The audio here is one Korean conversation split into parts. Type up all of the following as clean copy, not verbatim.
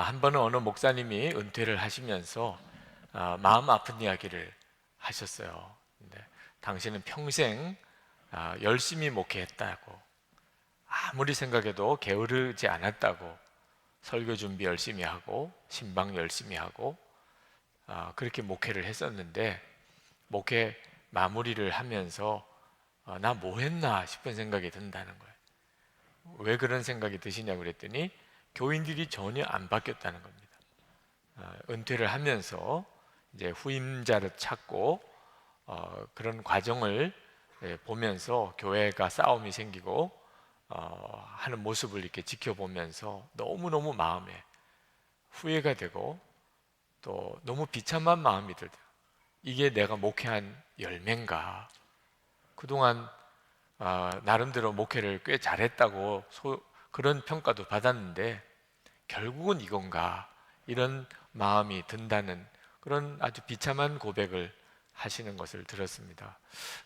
한 번은 어느 목사님이 은퇴를 하시면서 마음 아픈 이야기를 하셨어요. 근데 당신은 평생 열심히 목회했다고, 아무리 생각해도 게으르지 않았다고, 설교 준비 열심히 하고 신방 열심히 하고 그렇게 목회를 했었는데, 목회 마무리를 하면서 나 뭐 했나 싶은 생각이 든다는 거예요. 왜 그런 생각이 드시냐고 그랬더니 교인들이 전혀 안 바뀌었다는 겁니다. 은퇴를 하면서 이제 후임자를 찾고 그런 과정을 보면서 교회가 싸움이 생기고 하는 모습을 이렇게 지켜보면서 너무너무 마음에 후회가 되고 또 너무 비참한 마음이 들어요. 이게 내가 목회한 열매인가? 그동안 나름대로 목회를 꽤 잘했다고 그런 평가도 받았는데 결국은 이건가? 이런 마음이 든다는 그런 아주 비참한 고백을 하시는 것을 들었습니다.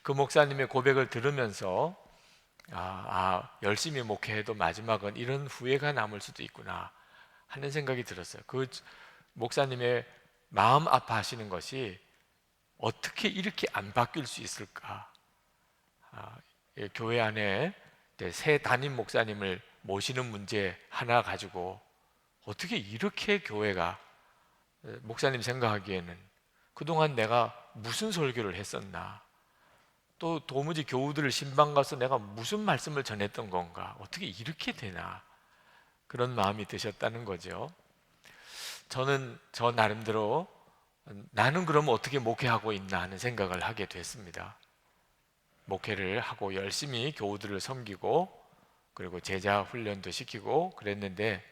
그 목사님의 고백을 들으면서 열심히 목회해도 마지막은 이런 후회가 남을 수도 있구나 하는 생각이 들었어요. 그 목사님의 마음 아파하시는 것이 어떻게 이렇게 안 바뀔 수 있을까? 교회 안에 새 담임 목사님을 모시는 문제 하나 가지고 어떻게 이렇게 교회가, 목사님 생각하기에는 그동안 내가 무슨 설교를 했었나, 또 도무지 교우들을 신방 가서 내가 무슨 말씀을 전했던 건가, 어떻게 이렇게 되나, 그런 마음이 드셨다는 거죠. 저는 저 나름대로 나는 그럼 어떻게 목회하고 있나 하는 생각을 하게 됐습니다. 목회를 하고 열심히 교우들을 섬기고 그리고 제자 훈련도 시키고 그랬는데,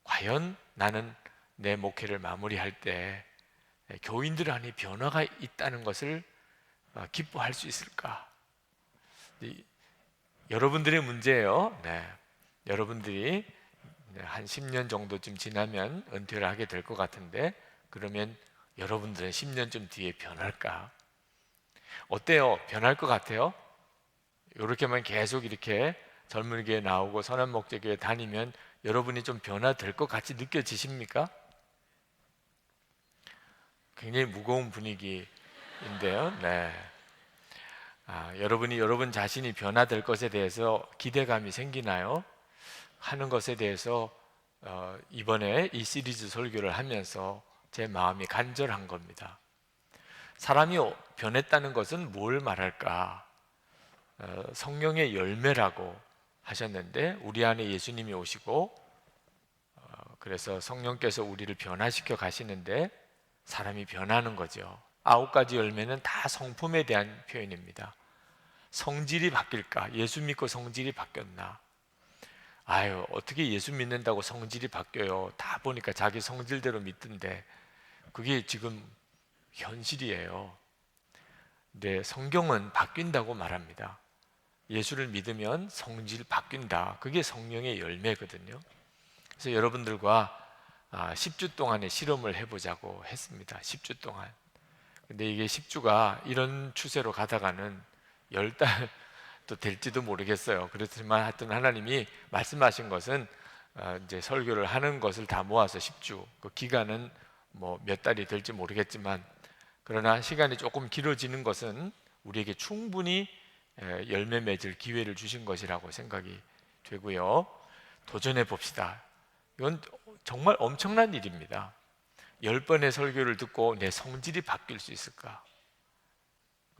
과연 나는 내 목회를 마무리할 때 교인들 안에 변화가 있다는 것을 기뻐할 수 있을까? 여러분들의 문제예요. 네. 여러분들이 한 10년 정도쯤 지나면 은퇴를 하게 될 것 같은데, 그러면 여러분들은 10년쯤 뒤에 변할까? 어때요? 변할 것 같아요? 이렇게만 계속 이렇게 젊은이교회 나오고 선한목자교회 다니면 여러분이 좀 변화될 것 같이 느껴지십니까? 굉장히 무거운 분위기인데요. 네. 여러분이 여러분 자신이 변화될 것에 대해서 기대감이 생기나요? 하는 것에 대해서 이번에 이 시리즈 설교를 하면서 제 마음이 간절한 겁니다. 사람이 변했다는 것은 뭘 말할까? 성령의 열매라고 하셨는데, 우리 안에 예수님이 오시고 그래서 성령께서 우리를 변화시켜 가시는데 사람이 변하는 거죠. 9가지 열매는 다 성품에 대한 표현입니다. 성질이 바뀔까? 예수 믿고 성질이 바뀌었나? 어떻게 예수 믿는다고 성질이 바뀌어요? 다 보니까 자기 성질대로 믿던데. 그게 지금 현실이에요. 근데 성경은 바뀐다고 말합니다. 예수를 믿으면 성질 바뀐다. 그게 성령의 열매거든요. 그래서 여러분들과 10주 동안의 실험을 해보자고 했습니다. 10주 동안. 근데 이게 10주가 이런 추세로 가다가는 10달도 될지도 모르겠어요. 그렇지만 하여튼 하나님이 말씀하신 것은 이제 설교를 하는 것을 다 모아서 10주, 그 기간은 뭐 몇 달이 될지 모르겠지만, 그러나 시간이 조금 길어지는 것은 우리에게 충분히 열매 맺을 기회를 주신 것이라고 생각이 되고요. 도전해 봅시다. 이건 정말 엄청난 일입니다. 10번의 설교를 듣고 내 성질이 바뀔 수 있을까?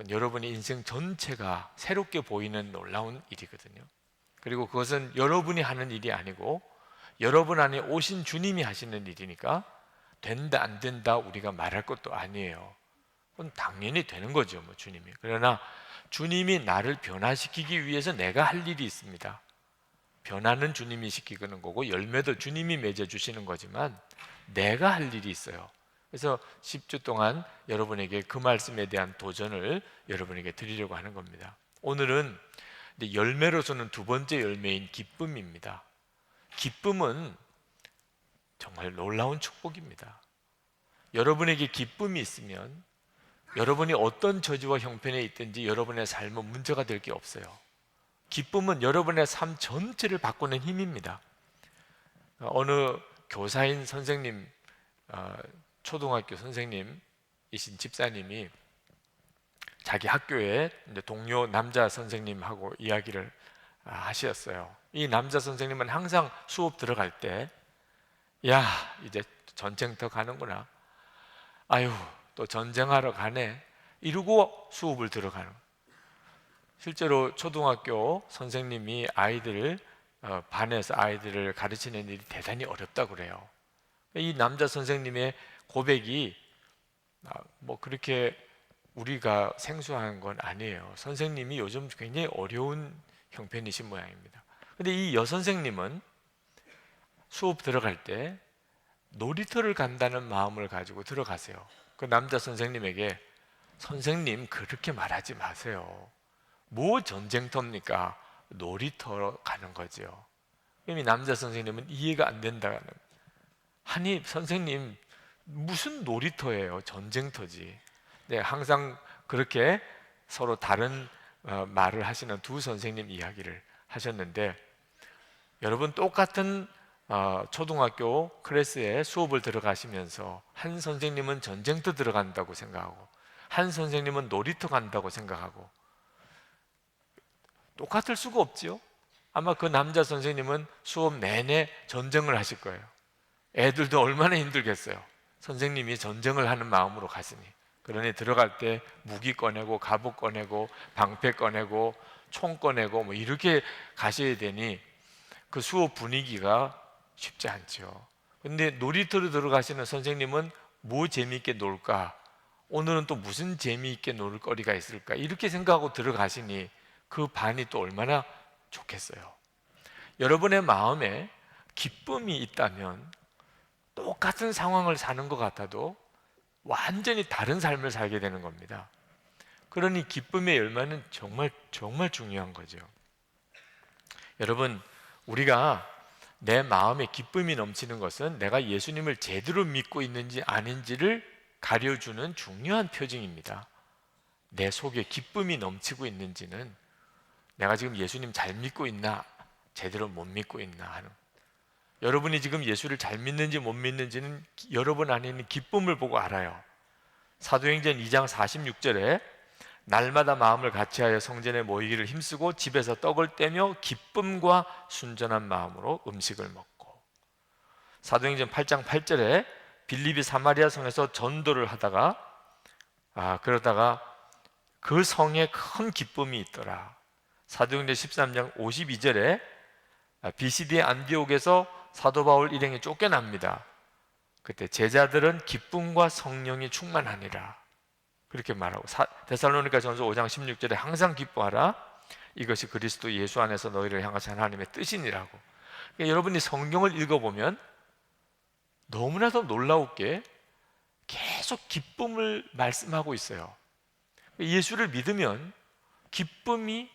여러분의 인생 전체가 새롭게 보이는 놀라운 일이거든요. 그리고 그것은 여러분이 하는 일이 아니고 여러분 안에 오신 주님이 하시는 일이니까 된다 안 된다 우리가 말할 것도 아니에요. 그건 당연히 되는 거죠, 주님이. 그러나 주님이 나를 변화시키기 위해서 내가 할 일이 있습니다. 변화는 주님이 시키는 거고 열매도 주님이 맺어주시는 거지만 내가 할 일이 있어요. 그래서 10주 동안 여러분에게 그 말씀에 대한 도전을 여러분에게 드리려고 하는 겁니다. 오늘은 열매로서는 두 번째 열매인 기쁨입니다. 기쁨은 정말 놀라운 축복입니다. 여러분에게 기쁨이 있으면 여러분이 어떤 저주와 형편에 있든지 여러분의 삶은 문제가 될 게 없어요. 기쁨은 여러분의 삶 전체를 바꾸는 힘입니다. 어느 교사인 선생님, 초등학교 선생님이신 집사님이 자기 학교에 이제 동료 남자 선생님하고 이야기를 하셨어요. 이 남자 선생님은 항상 수업 들어갈 때, 야, 이제 전쟁터 가는구나. 아유, 또 전쟁하러 가네. 이러고 수업을 들어가는 거예요. 실제로 초등학교 선생님이 반에서 아이들을 가르치는 일이 대단히 어렵다고 그래요. 이 남자 선생님의 고백이 뭐 그렇게 우리가 생소한 건 아니에요. 선생님이 요즘 굉장히 어려운 형편이신 모양입니다. 근데 이 여선생님은 수업 들어갈 때 놀이터를 간다는 마음을 가지고 들어가세요. 그 남자 선생님에게, 선생님 그렇게 말하지 마세요. 뭐 전쟁터입니까? 놀이터로 가는 거죠. 이 남자 선생님은 이해가 안 된다는, 아니 선생님 무슨 놀이터예요? 전쟁터지. 네, 항상 그렇게 서로 다른 말을 하시는 두 선생님 이야기를 하셨는데, 여러분 똑같은 초등학교 클래스에 수업을 들어가시면서 한 선생님은 전쟁터 들어간다고 생각하고 한 선생님은 놀이터 간다고 생각하고 똑같을 수가 없지요. 아마 그 남자 선생님은 수업 내내 전쟁을 하실 거예요. 애들도 얼마나 힘들겠어요. 선생님이 전쟁을 하는 마음으로 갔으니. 그러니 들어갈 때 무기 꺼내고 갑옷 꺼내고 방패 꺼내고 총 꺼내고 뭐 이렇게 가셔야 되니 그 수업 분위기가 쉽지 않죠. 근데 놀이터로 들어가시는 선생님은 뭐 재미있게 놀까? 오늘은 또 무슨 재미있게 놀 거리가 있을까? 이렇게 생각하고 들어가시니 그 반이 또 얼마나 좋겠어요. 여러분의 마음에 기쁨이 있다면 똑같은 상황을 사는 것 같아도 완전히 다른 삶을 살게 되는 겁니다. 그러니 기쁨의 열매는 정말 정말 중요한 거죠. 여러분, 우리가 내 마음에 기쁨이 넘치는 것은 내가 예수님을 제대로 믿고 있는지 아닌지를 가려주는 중요한 표징입니다. 내 속에 기쁨이 넘치고 있는지는 내가 지금 예수님 잘 믿고 있나, 제대로 못 믿고 있나 하는, 여러분이 지금 예수를 잘 믿는지 못 믿는지는 여러분 안에 있는 기쁨을 보고 알아요. 사도행전 2장 46절에 날마다 마음을 같이하여 성전에 모이기를 힘쓰고 집에서 떡을 떼며 기쁨과 순전한 마음으로 음식을 먹고, 사도행전 8장 8절에 빌립이 사마리아 성에서 전도를 하다가 그러다가 그 성에 큰 기쁨이 있더라. 사도행전 13장 52절에 비시디의 안디옥에서 사도 바울 일행이 쫓겨납니다. 그때 제자들은 기쁨과 성령이 충만하니라 그렇게 말하고, 데살로니가 전서 5장 16절에 항상 기뻐하라, 이것이 그리스도 예수 안에서 너희를 향하신 하나님의 뜻이니라고. 그러니까 여러분이 성경을 읽어보면 너무나도 놀라웠게 계속 기쁨을 말씀하고 있어요. 예수를 믿으면 기쁨이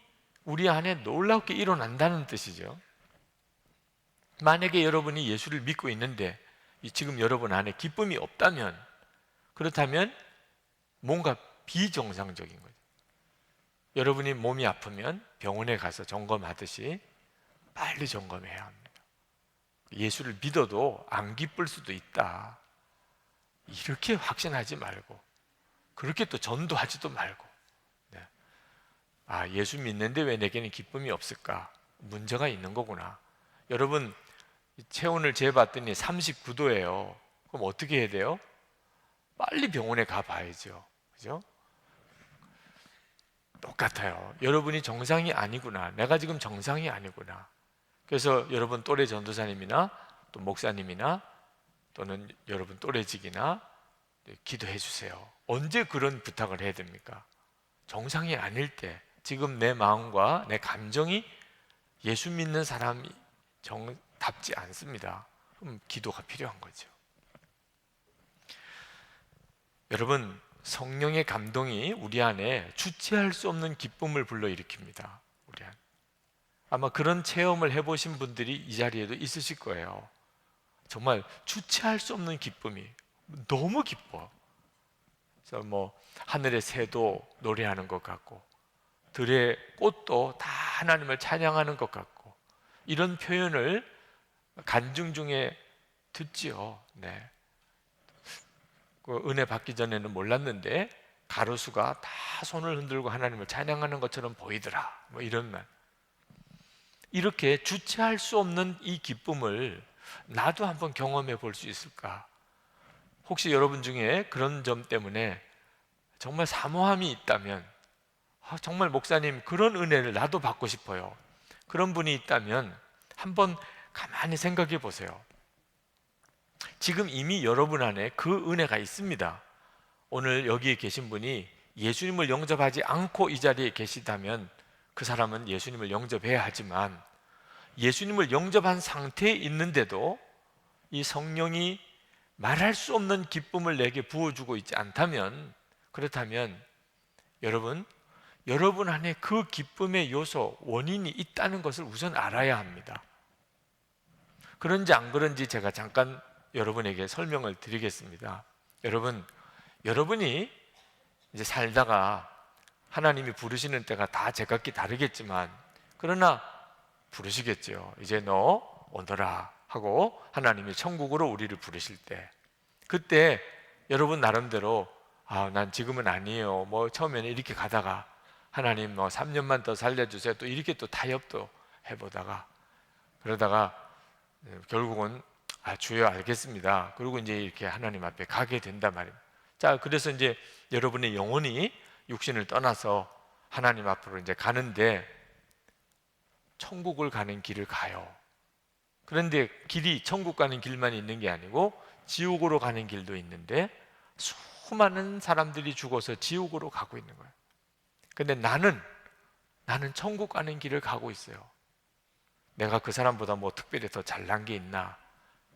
우리 안에 놀랍게 일어난다는 뜻이죠. 만약에 여러분이 예수를 믿고 있는데 지금 여러분 안에 기쁨이 없다면, 그렇다면 뭔가 비정상적인 거죠. 여러분이 몸이 아프면 병원에 가서 점검하듯이 빨리 점검해야 합니다. 예수를 믿어도 안 기쁠 수도 있다, 이렇게 확신하지 말고, 그렇게 또 전도하지도 말고, 네. 예수 믿는데 왜 내게는 기쁨이 없을까? 문제가 있는 거구나. 여러분, 체온을 재봤더니 39도예요. 그럼 어떻게 해야 돼요? 빨리 병원에 가봐야죠. 그죠? 똑같아요. 여러분이 정상이 아니구나, 내가 지금 정상이 아니구나. 그래서 여러분 또래 전도사님이나 또 목사님이나 또는 여러분 또래직이나 기도해 주세요. 언제 그런 부탁을 해야 됩니까? 정상이 아닐 때, 지금 내 마음과 내 감정이 예수 믿는 사람이 답지 않습니다. 그럼 기도가 필요한 거죠. 여러분, 성령의 감동이 우리 안에 주체할 수 없는 기쁨을 불러일으킵니다. 우리 안에. 아마 그런 체험을 해보신 분들이 이 자리에도 있으실 거예요. 정말 주체할 수 없는 기쁨이 너무 기뻐. 그래서 뭐 하늘의 새도 노래하는 것 같고 들의 꽃도 다 하나님을 찬양하는 것 같고, 이런 표현을 간증 중에 듣지요. 네. 그 은혜 받기 전에는 몰랐는데 가로수가 다 손을 흔들고 하나님을 찬양하는 것처럼 보이더라. 뭐 이런 말. 이렇게 주체할 수 없는 이 기쁨을 나도 한번 경험해 볼 수 있을까? 혹시 여러분 중에 그런 점 때문에 정말 사모함이 있다면, 정말 목사님 그런 은혜를 나도 받고 싶어요. 그런 분이 있다면 한번 가만히 생각해 보세요. 지금 이미 여러분 안에 그 은혜가 있습니다. 오늘 여기에 계신 분이 예수님을 영접하지 않고 이 자리에 계시다면 그 사람은 예수님을 영접해야 하지만, 예수님을 영접한 상태에 있는데도 이 성령이 말할 수 없는 기쁨을 내게 부어주고 있지 않다면, 그렇다면 여러분 안에 그 기쁨의 요소, 원인이 있다는 것을 우선 알아야 합니다. 그런지 안 그런지 제가 잠깐 여러분에게 설명을 드리겠습니다. 여러분이 이제 살다가 하나님이 부르시는 때가 다 제각기 다르겠지만, 그러나 부르시겠죠. 이제 너 오너라 하고 하나님이 천국으로 우리를 부르실 때, 그때 여러분 나름대로 난 지금은 아니에요. 뭐 처음에는 이렇게 가다가 하나님 3년만 더 살려주세요. 또 이렇게 또 타협도 해보다가 그러다가 결국은 주여 알겠습니다. 그리고 이제 이렇게 하나님 앞에 가게 된단 말입니다. 자, 그래서 이제 여러분의 영혼이 육신을 떠나서 하나님 앞으로 이제 가는데 천국을 가는 길을 가요. 그런데 길이 천국 가는 길만 있는 게 아니고 지옥으로 가는 길도 있는데 수많은 사람들이 죽어서 지옥으로 가고 있는 거예요. 근데 나는 천국 가는 길을 가고 있어요. 내가 그 사람보다 뭐 특별히 더 잘난 게 있나?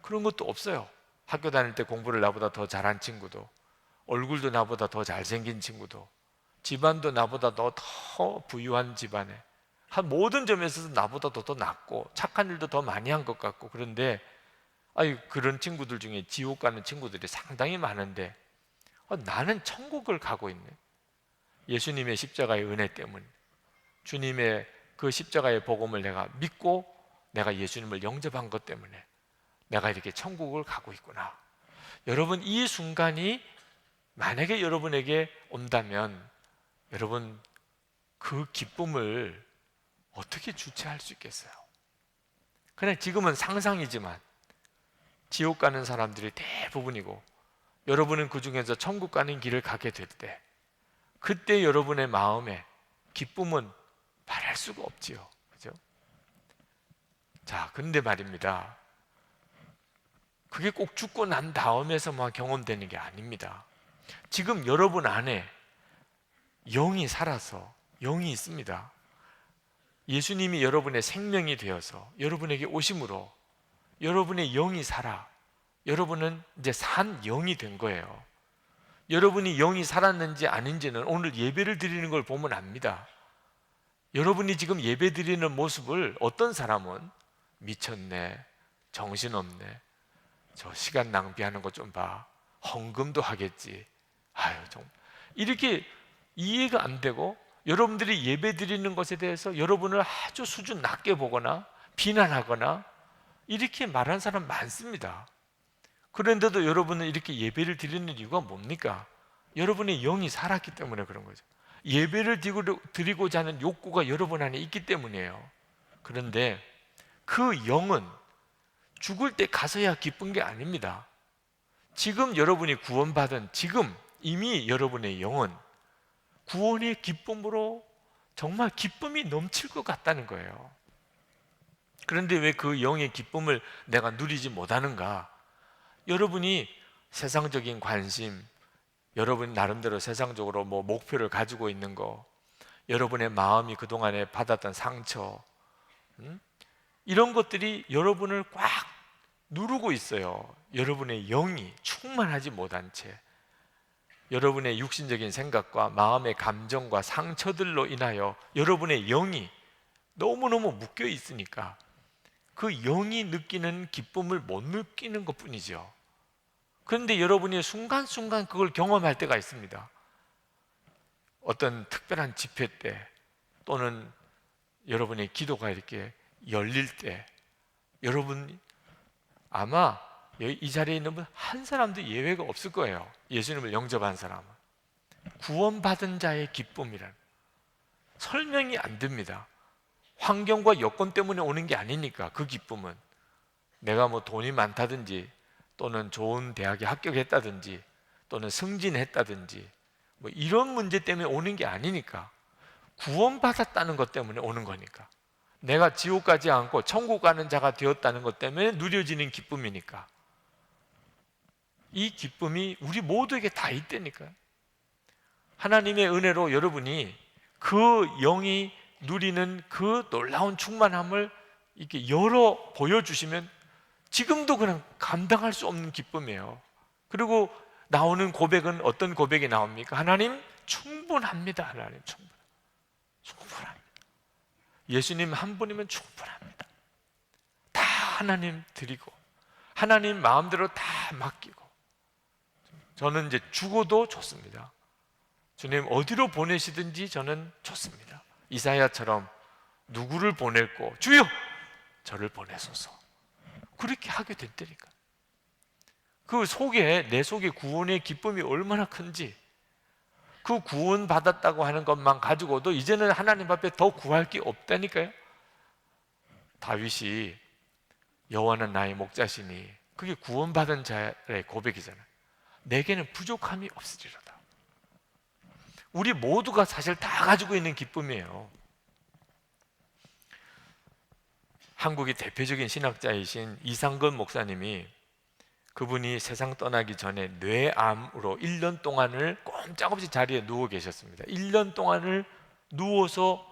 그런 것도 없어요. 학교 다닐 때 공부를 나보다 더 잘한 친구도, 얼굴도 나보다 더 잘생긴 친구도, 집안도 나보다 더 부유한 집안에, 한 모든 점에서 나보다 더 낫고 착한 일도 더 많이 한 것 같고, 그런데 그런 친구들 중에 지옥 가는 친구들이 상당히 많은데 나는 천국을 가고 있네. 예수님의 십자가의 은혜 때문, 주님의 그 십자가의 복음을 내가 믿고 내가 예수님을 영접한 것 때문에 내가 이렇게 천국을 가고 있구나. 여러분, 이 순간이 만약에 여러분에게 온다면 여러분 그 기쁨을 어떻게 주체할 수 있겠어요? 그냥 지금은 상상이지만 지옥 가는 사람들이 대부분이고 여러분은 그 중에서 천국 가는 길을 가게 될 때, 그때 여러분의 마음에 기쁨은 말할 수가 없지요. 그죠? 자, 근데 말입니다. 그게 꼭 죽고 난 다음에서만 경험되는 게 아닙니다. 지금 여러분 안에 영이 살아서, 영이 있습니다. 예수님이 여러분의 생명이 되어서 여러분에게 오심으로 여러분의 영이 살아 여러분은 이제 산 영이 된 거예요. 여러분이 영이 살았는지 아닌지는 오늘 예배를 드리는 걸 보면 압니다. 여러분이 지금 예배 드리는 모습을 어떤 사람은 미쳤네, 정신없네, 저 시간 낭비하는 것 좀 봐, 헌금도 하겠지, 좀 이렇게 이해가 안 되고, 여러분들이 예배 드리는 것에 대해서 여러분을 아주 수준 낮게 보거나 비난하거나 이렇게 말하는 사람 많습니다. 그런데도 여러분은 이렇게 예배를 드리는 이유가 뭡니까? 여러분의 영이 살았기 때문에 그런 거죠. 예배를 드리고자 하는 욕구가 여러분 안에 있기 때문이에요. 그런데 그 영은 죽을 때 가서야 기쁜 게 아닙니다. 지금 여러분이 구원받은 지금 이미 여러분의 영은 구원의 기쁨으로 정말 기쁨이 넘칠 것 같다는 거예요. 그런데 왜 그 영의 기쁨을 내가 누리지 못하는가? 여러분이 세상적인 관심, 여러분 나름대로 세상적으로 뭐 목표를 가지고 있는 거, 여러분의 마음이 그동안에 받았던 상처, 이런 것들이 여러분을 꽉 누르고 있어요. 여러분의 영이 충만하지 못한 채 여러분의 육신적인 생각과 마음의 감정과 상처들로 인하여 여러분의 영이 너무너무 묶여 있으니까 그 영이 느끼는 기쁨을 못 느끼는 것 뿐이죠. 그런데 여러분이 순간순간 그걸 경험할 때가 있습니다. 어떤 특별한 집회 때 또는 여러분의 기도가 이렇게 열릴 때 여러분 아마 이 자리에 있는 분 한 사람도 예외가 없을 거예요. 예수님을 영접한 사람은. 구원받은 자의 기쁨이란 설명이 안 됩니다. 환경과 여건 때문에 오는 게 아니니까. 그 기쁨은 내가 뭐 돈이 많다든지 또는 좋은 대학에 합격했다든지 또는 승진했다든지 뭐 이런 문제 때문에 오는 게 아니니까. 구원받았다는 것 때문에 오는 거니까. 내가 지옥 가지 않고 천국 가는 자가 되었다는 것 때문에 누려지는 기쁨이니까. 이 기쁨이 우리 모두에게 다 있다니까요. 하나님의 은혜로 여러분이 그 영이 누리는 그 놀라운 충만함을 이렇게 열어 보여주시면 지금도 그냥 감당할 수 없는 기쁨이에요. 그리고 나오는 고백은 어떤 고백이 나옵니까? 하나님 충분합니다. 하나님 충분합니다. 예수님 한 분이면 충분합니다. 다 하나님 드리고 하나님 마음대로 다 맡기고 저는 이제 죽어도 좋습니다. 주님 어디로 보내시든지 저는 좋습니다. 이사야처럼 누구를 보낼고 주여 저를 보내소서 그렇게 하게 됐다니까. 그 속에 내 속에 구원의 기쁨이 얼마나 큰지 그 구원 받았다고 하는 것만 가지고도 이제는 하나님 앞에 더 구할 게 없다니까요. 다윗이 여호와는 나의 목자시니 그게 구원받은 자의 고백이잖아요. 내게는 부족함이 없으리로다. 우리 모두가 사실 다 가지고 있는 기쁨이에요. 한국의 대표적인 신학자이신 이상건 목사님이 그분이 세상 떠나기 전에 뇌암으로 1년 동안을 꼼짝없이 자리에 누워 계셨습니다. 1년 동안을 누워서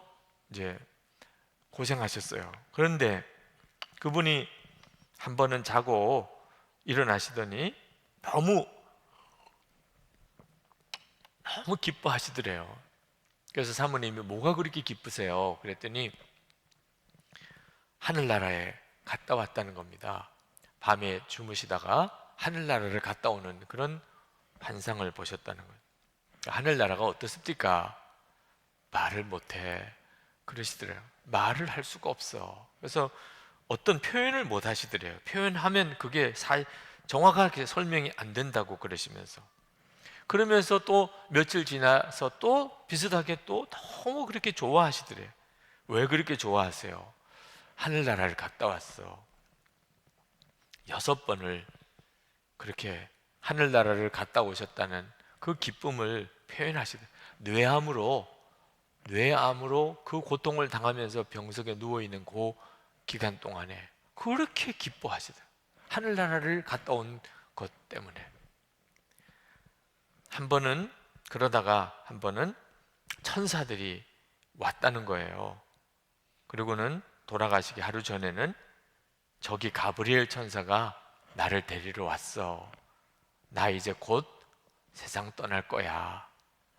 이제 고생하셨어요. 그런데 그분이 한 번은 자고 일어나시더니 너무 기뻐하시더래요. 그래서 사모님이 뭐가 그렇게 기쁘세요? 그랬더니 하늘나라에 갔다 왔다는 겁니다. 밤에 주무시다가 하늘나라를 갔다 오는 그런 환상을 보셨다는 거예요. 하늘나라가 어떻습니까? 말을 못해 그러시더래요. 말을 할 수가 없어. 그래서 어떤 표현을 못 하시더래요. 표현하면 그게 정확하게 설명이 안 된다고 그러시면서 그러면서 또 며칠 지나서 또 비슷하게 또 너무 그렇게 좋아하시더래요. 왜 그렇게 좋아하세요? 하늘나라를 갔다 왔어. 6번을 그렇게 하늘나라를 갔다 오셨다는 그 기쁨을 표현하시더래요. 뇌암으로 그 고통을 당하면서 병석에 누워있는 그 기간 동안에 그렇게 기뻐하시더래요. 하늘나라를 갔다 온 것 때문에. 그러다가 한 번은 천사들이 왔다는 거예요. 그리고는 돌아가시기 하루 전에는 저기 가브리엘 천사가 나를 데리러 왔어. 나 이제 곧 세상 떠날 거야.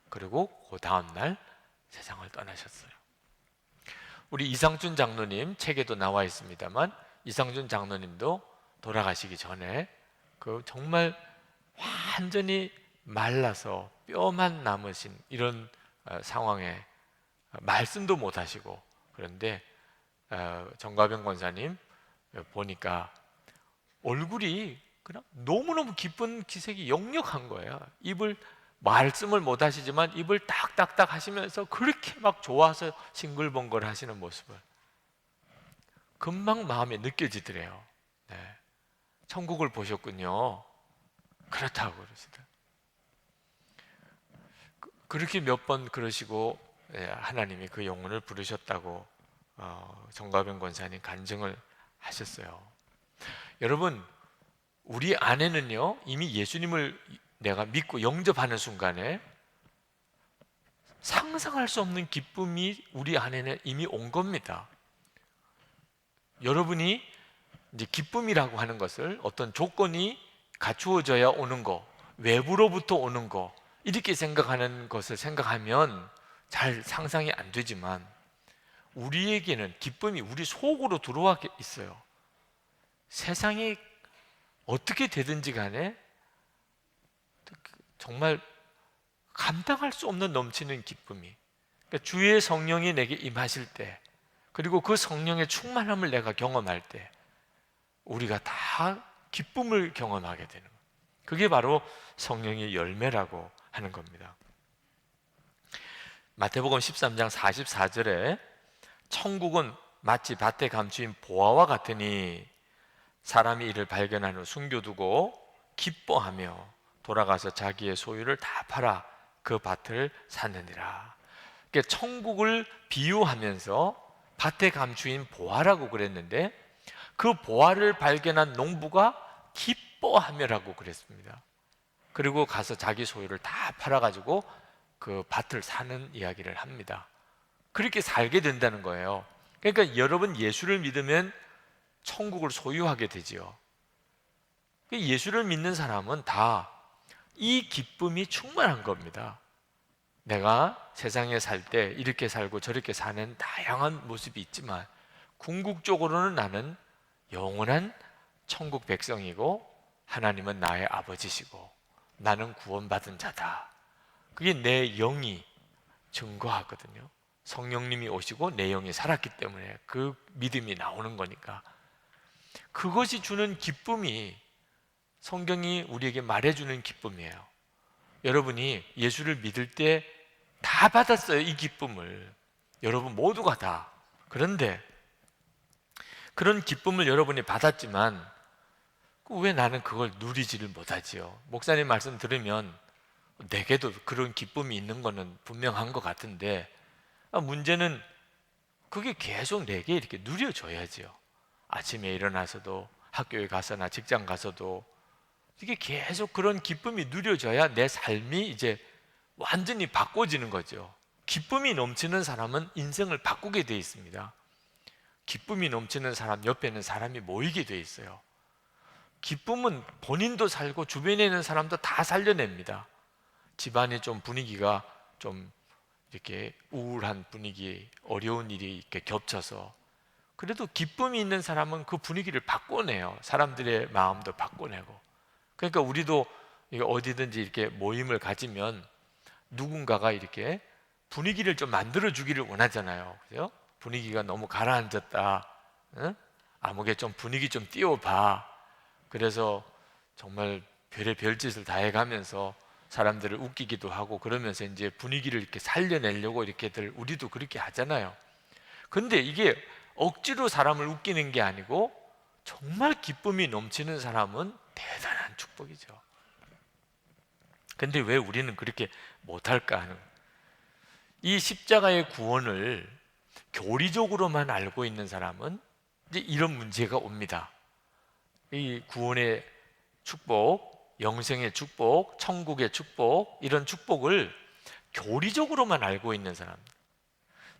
그리고 그 다음날 세상을 떠나셨어요. 우리 이상준 장로님 책에도 나와 있습니다만 이상준 장로님도 돌아가시기 전에 그 정말 완전히 말라서 뼈만 남으신 이런 상황에 말씀도 못 하시고 그런데 정가병 권사님 보니까 얼굴이 그냥 너무너무 기쁜 기색이 역력한 거예요. 말씀을 못 하시지만 입을 딱딱딱 하시면서 그렇게 막 좋아서 싱글벙글 하시는 모습을 금방 마음에 느껴지더래요. 네. 천국을 보셨군요. 그렇다고 그러시더라고요. 그렇게 몇 번 그러시고 하나님이 그 영혼을 부르셨다고 정가병 권사님 간증을 하셨어요. 여러분 우리 안에는요 이미 예수님을 내가 믿고 영접하는 순간에 상상할 수 없는 기쁨이 우리 안에는 이미 온 겁니다. 여러분이 이제 기쁨이라고 하는 것을 어떤 조건이 갖추어져야 오는 거, 외부로부터 오는 거 이렇게 생각하는 것을 생각하면 잘 상상이 안 되지만 우리에게는 기쁨이 우리 속으로 들어와 있어요. 세상이 어떻게 되든지 간에 정말 감당할 수 없는 넘치는 기쁨이 그러니까 주의 성령이 내게 임하실 때 그리고 그 성령의 충만함을 내가 경험할 때 우리가 다 기쁨을 경험하게 되는 거예요. 그게 바로 성령의 열매라고 하는 겁니다. 마태복음 13장 44절에 천국은 마치 밭에 감추인 보화와 같으니 사람이 이를 발견한 후 숨겨두고 기뻐하며 돌아가서 자기의 소유를 다 팔아 그 밭을 샀느니라. 그러니까 천국을 비유하면서 밭에 감추인 보화라고 그랬는데 그 보화를 발견한 농부가 기뻐하며라고 그랬습니다. 그리고 가서 자기 소유를 다 팔아가지고 그 밭을 사는 이야기를 합니다. 그렇게 살게 된다는 거예요. 그러니까 여러분 예수를 믿으면 천국을 소유하게 되지요. 예수를 믿는 사람은 다 이 기쁨이 충만한 겁니다. 내가 세상에 살 때 이렇게 살고 저렇게 사는 다양한 모습이 있지만 궁극적으로는 나는 영원한 천국 백성이고 하나님은 나의 아버지시고 나는 구원받은 자다. 그게 내 영이 증거하거든요. 성령님이 오시고 내 영이 살았기 때문에 그 믿음이 나오는 거니까 그것이 주는 기쁨이 성경이 우리에게 말해주는 기쁨이에요. 여러분이 예수를 믿을 때 다 받았어요. 이 기쁨을 여러분 모두가 다. 그런데 그런 기쁨을 여러분이 받았지만 왜 나는 그걸 누리지를 못하지요? 목사님 말씀 들으면 내게도 그런 기쁨이 있는 거는 분명한 것 같은데 문제는 그게 계속 내게 이렇게 누려져야지요. 아침에 일어나서도 학교에 가서나 직장 가서도 이게 계속 그런 기쁨이 누려져야 내 삶이 이제 완전히 바꿔지는 거죠. 기쁨이 넘치는 사람은 인생을 바꾸게 돼 있습니다. 기쁨이 넘치는 사람 옆에 있는 사람이 모이게 돼 있어요. 기쁨은 본인도 살고 주변에 있는 사람도 다 살려냅니다. 집안이 좀 분위기가 좀 이렇게 우울한 분위기, 어려운 일이 이렇게 겹쳐서 그래도 기쁨이 있는 사람은 그 분위기를 바꿔내요. 사람들의 마음도 바꿔내고. 그러니까 우리도 어디든지 이렇게 모임을 가지면 누군가가 이렇게 분위기를 좀 만들어 주기를 원하잖아요. 그죠? 분위기가 너무 가라앉았다. 응? 아무개 좀 분위기 좀 띄워봐. 그래서 정말 별의 별짓을 다 해가면서 사람들을 웃기기도 하고 그러면서 이제 분위기를 이렇게 살려내려고 이렇게들 우리도 그렇게 하잖아요. 근데 이게 억지로 사람을 웃기는 게 아니고 정말 기쁨이 넘치는 사람은 대단한 축복이죠. 근데 왜 우리는 그렇게 못할까 하는 이 십자가의 구원을 교리적으로만 알고 있는 사람은 이제 이런 문제가 옵니다. 이 구원의 축복, 영생의 축복, 천국의 축복 이런 축복을 교리적으로만 알고 있는 사람.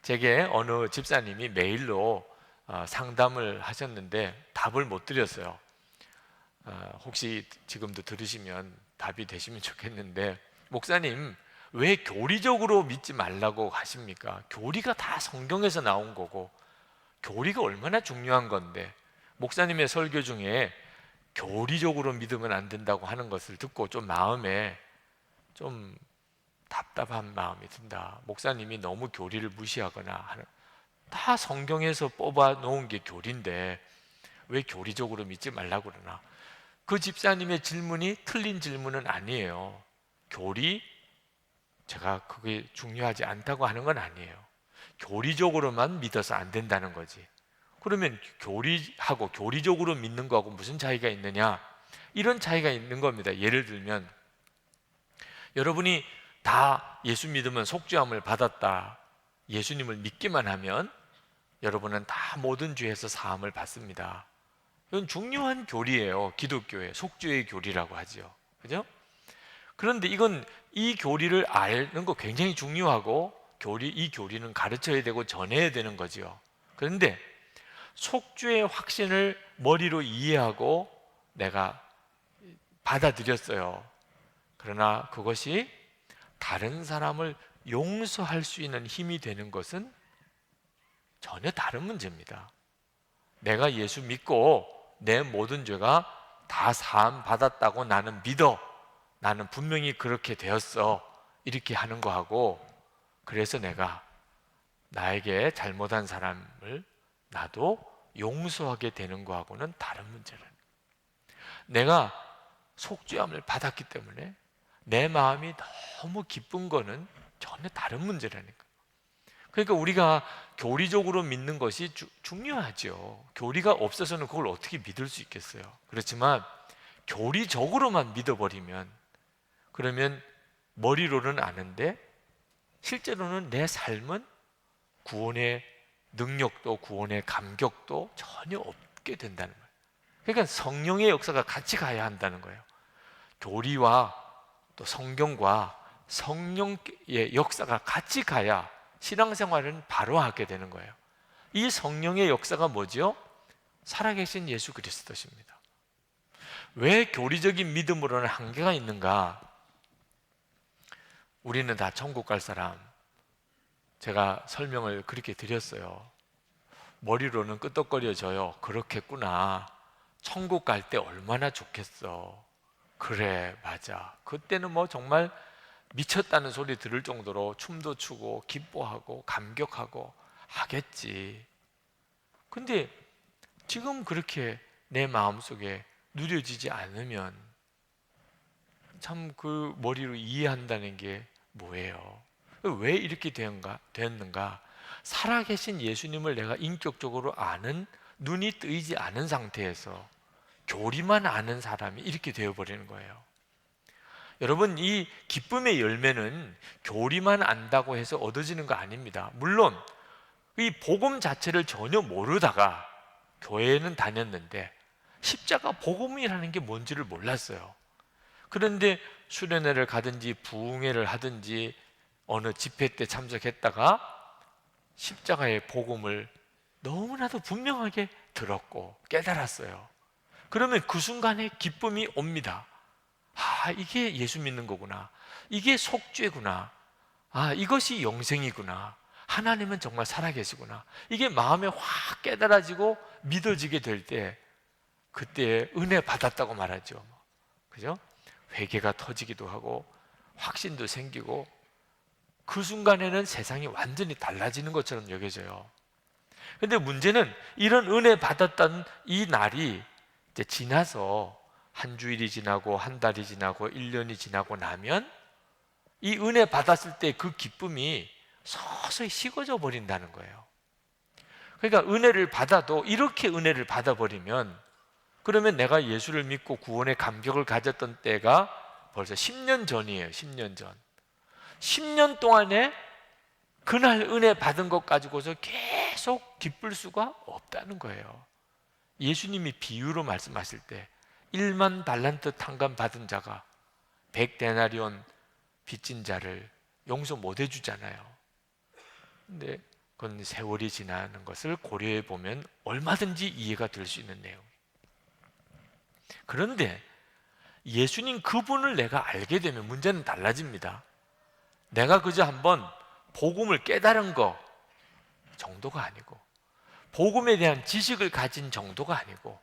제게 어느 집사님이 메일로 상담을 하셨는데 답을 못 드렸어요. 혹시 지금도 들으시면 답이 되시면 좋겠는데 목사님 왜 교리적으로 믿지 말라고 하십니까? 교리가 다 성경에서 나온 거고 교리가 얼마나 중요한 건데 목사님의 설교 중에 교리적으로 믿으면 안 된다고 하는 것을 듣고 좀 마음에 좀 답답한 마음이 든다. 목사님이 너무 교리를 무시하거나 하는 다 성경에서 뽑아 놓은 게 교리인데 왜 교리적으로 믿지 말라고 그러나 그 집사님의 질문이 틀린 질문은 아니에요. 교리 제가 그게 중요하지 않다고 하는 건 아니에요. 교리적으로만 믿어서 안 된다는 거지. 그러면 교리하고 교리적으로 믿는 거하고 무슨 차이가 있느냐? 이런 차이가 있는 겁니다. 예를 들면 여러분이 다 예수 믿으면 속죄함을 받았다. 예수님을 믿기만 하면 여러분은 다 모든 죄에서 사함을 받습니다. 이건 중요한 교리예요. 기독교의 속죄의 교리라고 하죠. 그죠? 그런데 이 교리를 아는 거 굉장히 중요하고 이 교리는 가르쳐야 되고 전해야 되는 거죠. 그런데 속죄의 확신을 머리로 이해하고 내가 받아들였어요. 그러나 그것이 다른 사람을 용서할 수 있는 힘이 되는 것은 전혀 다른 문제입니다. 내가 예수 믿고 내 모든 죄가 다 사함 받았다고 나는 믿어. 나는 분명히 그렇게 되었어. 이렇게 하는 거하고 그래서 내가 나에게 잘못한 사람을 나도 용서하게 되는 거하고는 다른 문제를. 내가 속죄함을 받았기 때문에 내 마음이 너무 기쁜 거는 전혀 다른 문제라니까. 그러니까 우리가 교리적으로 믿는 것이 중요하죠. 교리가 없어서는 그걸 어떻게 믿을 수 있겠어요. 그렇지만 교리적으로만 믿어버리면, 그러면 머리로는 아는데 실제로는 내 삶은 구원의 능력도 구원의 감격도 전혀 없게 된다는 거예요. 그러니까 성령의 역사가 같이 가야 한다는 거예요. 교리와 또 성경과 성령의 역사가 같이 가야 신앙생활은 바로 하게 되는 거예요. 이 성령의 역사가 뭐죠? 살아계신 예수 그리스도십니다. 왜 교리적인 믿음으로는 한계가 있는가? 우리는 다 천국 갈 사람, 제가 설명을 그렇게 드렸어요. 머리로는 끄떡거려져요. 그렇겠구나. 천국 갈 때 얼마나 좋겠어. 그래, 맞아. 그때는 뭐 정말 미쳤다는 소리 들을 정도로 춤도 추고 기뻐하고 감격하고 하겠지. 근데 지금 그렇게 내 마음속에 누려지지 않으면 참 그 머리로 이해한다는 게 뭐예요? 왜 이렇게 되었는가? 살아계신 예수님을 내가 인격적으로 아는, 눈이 뜨이지 않은 상태에서 교리만 아는 사람이 이렇게 되어버리는 거예요. 여러분, 이 기쁨의 열매는 교리만 안다고 해서 얻어지는 거 아닙니다. 물론 이 복음 자체를 전혀 모르다가 교회는 다녔는데 십자가 복음이라는 게 뭔지를 몰랐어요. 그런데 수련회를 가든지 부흥회를 하든지 어느 집회 때 참석했다가 십자가의 복음을 너무나도 분명하게 들었고 깨달았어요. 그러면 그 순간에 기쁨이 옵니다. 아, 이게 예수 믿는 거구나. 이게 속죄구나. 아, 이것이 영생이구나. 하나님은 정말 살아계시구나. 이게 마음에 확 깨달아지고 믿어지게 될 때, 그때 은혜 받았다고 말하죠. 그죠? 회개가 터지기도 하고 확신도 생기고 그 순간에는 세상이 완전히 달라지는 것처럼 여겨져요. 근데 문제는 이런 은혜 받았던 이 날이 이제 지나서 한 주일이 지나고 한 달이 지나고 1년이 지나고 나면 이 은혜 받았을 때 그 기쁨이 서서히 식어져 버린다는 거예요. 그러니까 은혜를 받아도 이렇게 은혜를 받아버리면, 그러면 내가 예수를 믿고 구원의 감격을 가졌던 때가 벌써 10년 전이에요. 10년 전. 10년 동안에 그날 은혜 받은 것 가지고서 계속 기쁠 수가 없다는 거예요. 예수님이 비유로 말씀하실 때 1만 달란트 탕감 받은 자가 100데나리온 빚진 자를 용서 못 해주잖아요. 근데 그건 세월이 지나는 것을 고려해 보면 얼마든지 이해가 될 수 있는 내용. 그런데 예수님 그분을 내가 알게 되면 문제는 달라집니다. 내가 그저 한번 복음을 깨달은 거 정도가 아니고, 복음에 대한 지식을 가진 정도가 아니고,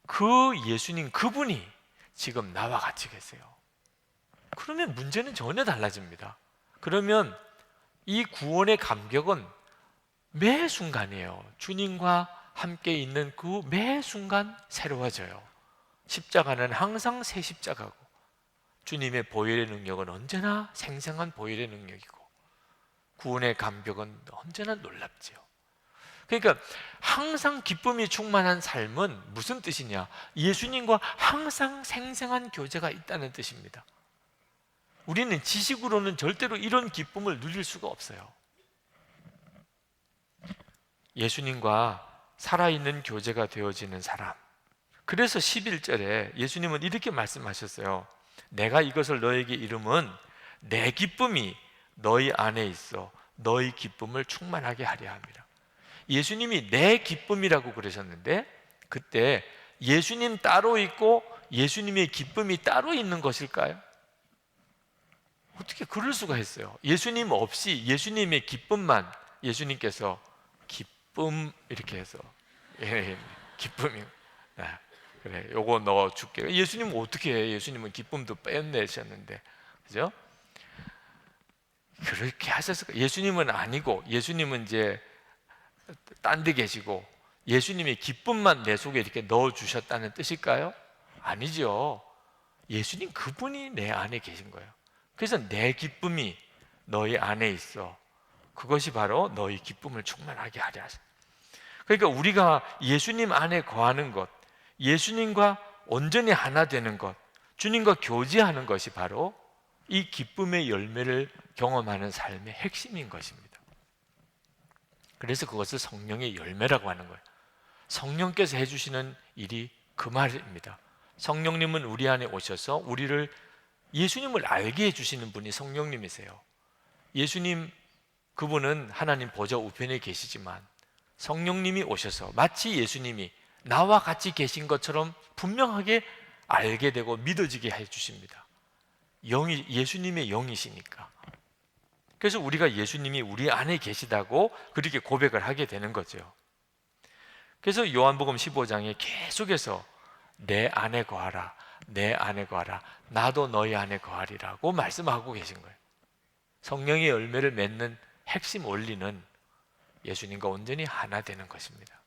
그 예수님 그분이 지금 나와 같이 계세요. 그러면 문제는 전혀 달라집니다. 그러면 이 구원의 감격은 매 순간이에요. 주님과 함께 있는 그 매 순간 새로워져요. 십자가는 항상 새 십자가고, 주님의 보혈의 능력은 언제나 생생한 보혈의 능력이고, 구원의 감격은 언제나 놀랍지요. 그러니까 항상 기쁨이 충만한 삶은 무슨 뜻이냐? 예수님과 항상 생생한 교제가 있다는 뜻입니다. 우리는 지식으로는 절대로 이런 기쁨을 누릴 수가 없어요. 예수님과 살아있는 교제가 되어지는 사람. 그래서 11절에 예수님은 이렇게 말씀하셨어요. 내가 이것을 너에게 이름은 내 기쁨이 너희 안에 있어 너희 기쁨을 충만하게 하려 함이라. 예수님이 내 기쁨이라고 그러셨는데, 그때 예수님 따로 있고 예수님의 기쁨이 따로 있는 것일까요? 어떻게 그럴 수가 있어요? 예수님 없이 예수님의 기쁨만 예수님께서 기쁨 이렇게 해서 기쁨이 그래 요거 넣어줄게. 예수님은 어떻게 해? 예수님은 기쁨도 빼내셨는데, 그죠? 그렇게 하셨을까? 예수님은 아니고, 예수님은 이제 딴 데 계시고 예수님의 기쁨만 내 속에 이렇게 넣어주셨다는 뜻일까요? 아니죠. 예수님 그분이 내 안에 계신 거예요. 그래서 내 기쁨이 너희 안에 있어. 그것이 바로 너희 기쁨을 충만하게 하려 하세요. 그러니까 우리가 예수님 안에 거하는 것, 예수님과 온전히 하나 되는 것, 주님과 교제하는 것이 바로 이 기쁨의 열매를 경험하는 삶의 핵심인 것입니다. 그래서 그것을 성령의 열매라고 하는 거예요. 성령께서 해주시는 일이 그 말입니다. 성령님은 우리 안에 오셔서 우리를 예수님을 알게 해주시는 분이 성령님이세요. 예수님 그분은 하나님 보좌 우편에 계시지만 성령님이 오셔서 마치 예수님이 나와 같이 계신 것처럼 분명하게 알게 되고 믿어지게 해주십니다. 영이 예수님의 영이시니까. 그래서 우리가 예수님이 우리 안에 계시다고 그렇게 고백을 하게 되는 거죠. 그래서 요한복음 15장에 계속해서 내 안에 거하라, 내 안에 거하라, 나도 너희 안에 거하리라고 말씀하고 계신 거예요. 성령의 열매를 맺는 핵심 원리는 예수님과 온전히 하나 되는 것입니다.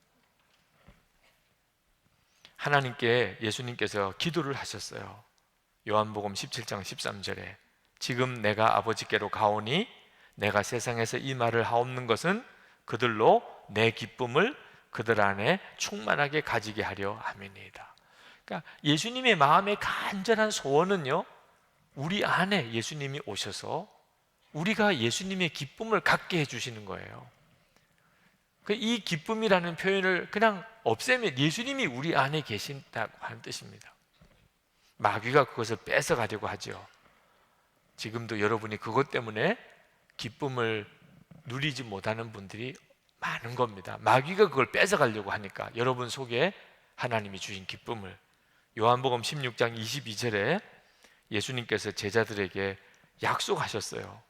하나님께 예수님께서 기도를 하셨어요. 요한복음 17장 13절에 지금 내가 아버지께로 가오니 내가 세상에서 이 말을 하옵는 것은 그들로 내 기쁨을 그들 안에 충만하게 가지게 하려 함이니이다. 그러니까 예수님의 마음의 간절한 소원은요, 우리 안에 예수님이 오셔서 우리가 예수님의 기쁨을 갖게 해주시는 거예요. 이 기쁨이라는 표현을 그냥 없애면 예수님이 우리 안에 계신다고 하는 뜻입니다. 마귀가 그것을 뺏어가려고 하죠. 지금도 여러분이 그것 때문에 기쁨을 누리지 못하는 분들이 많은 겁니다. 마귀가 그걸 뺏어가려고 하니까 여러분 속에 하나님이 주신 기쁨을. 요한복음 16장 22절에 예수님께서 제자들에게 약속하셨어요.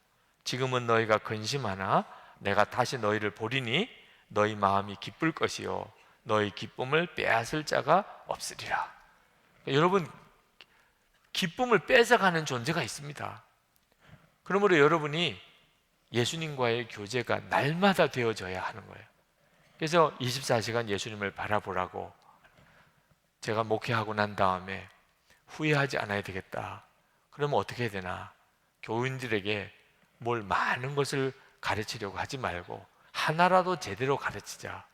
지금은 너희가 근심하나 내가 다시 너희를 보리니 너희 마음이 기쁠 것이요 너희 기쁨을 빼앗을 자가 없으리라. 여러분, 기쁨을 뺏어가는 존재가 있습니다. 그러므로 여러분이 예수님과의 교제가 날마다 되어져야 하는 거예요. 그래서 24시간 예수님을 바라보라고, 제가 목회하고 난 다음에 후회하지 않아야 되겠다. 그러면 어떻게 해야 되나? 교인들에게 뭘 많은 것을 가르치려고 하지 말고 하나라도 제대로 가르치자.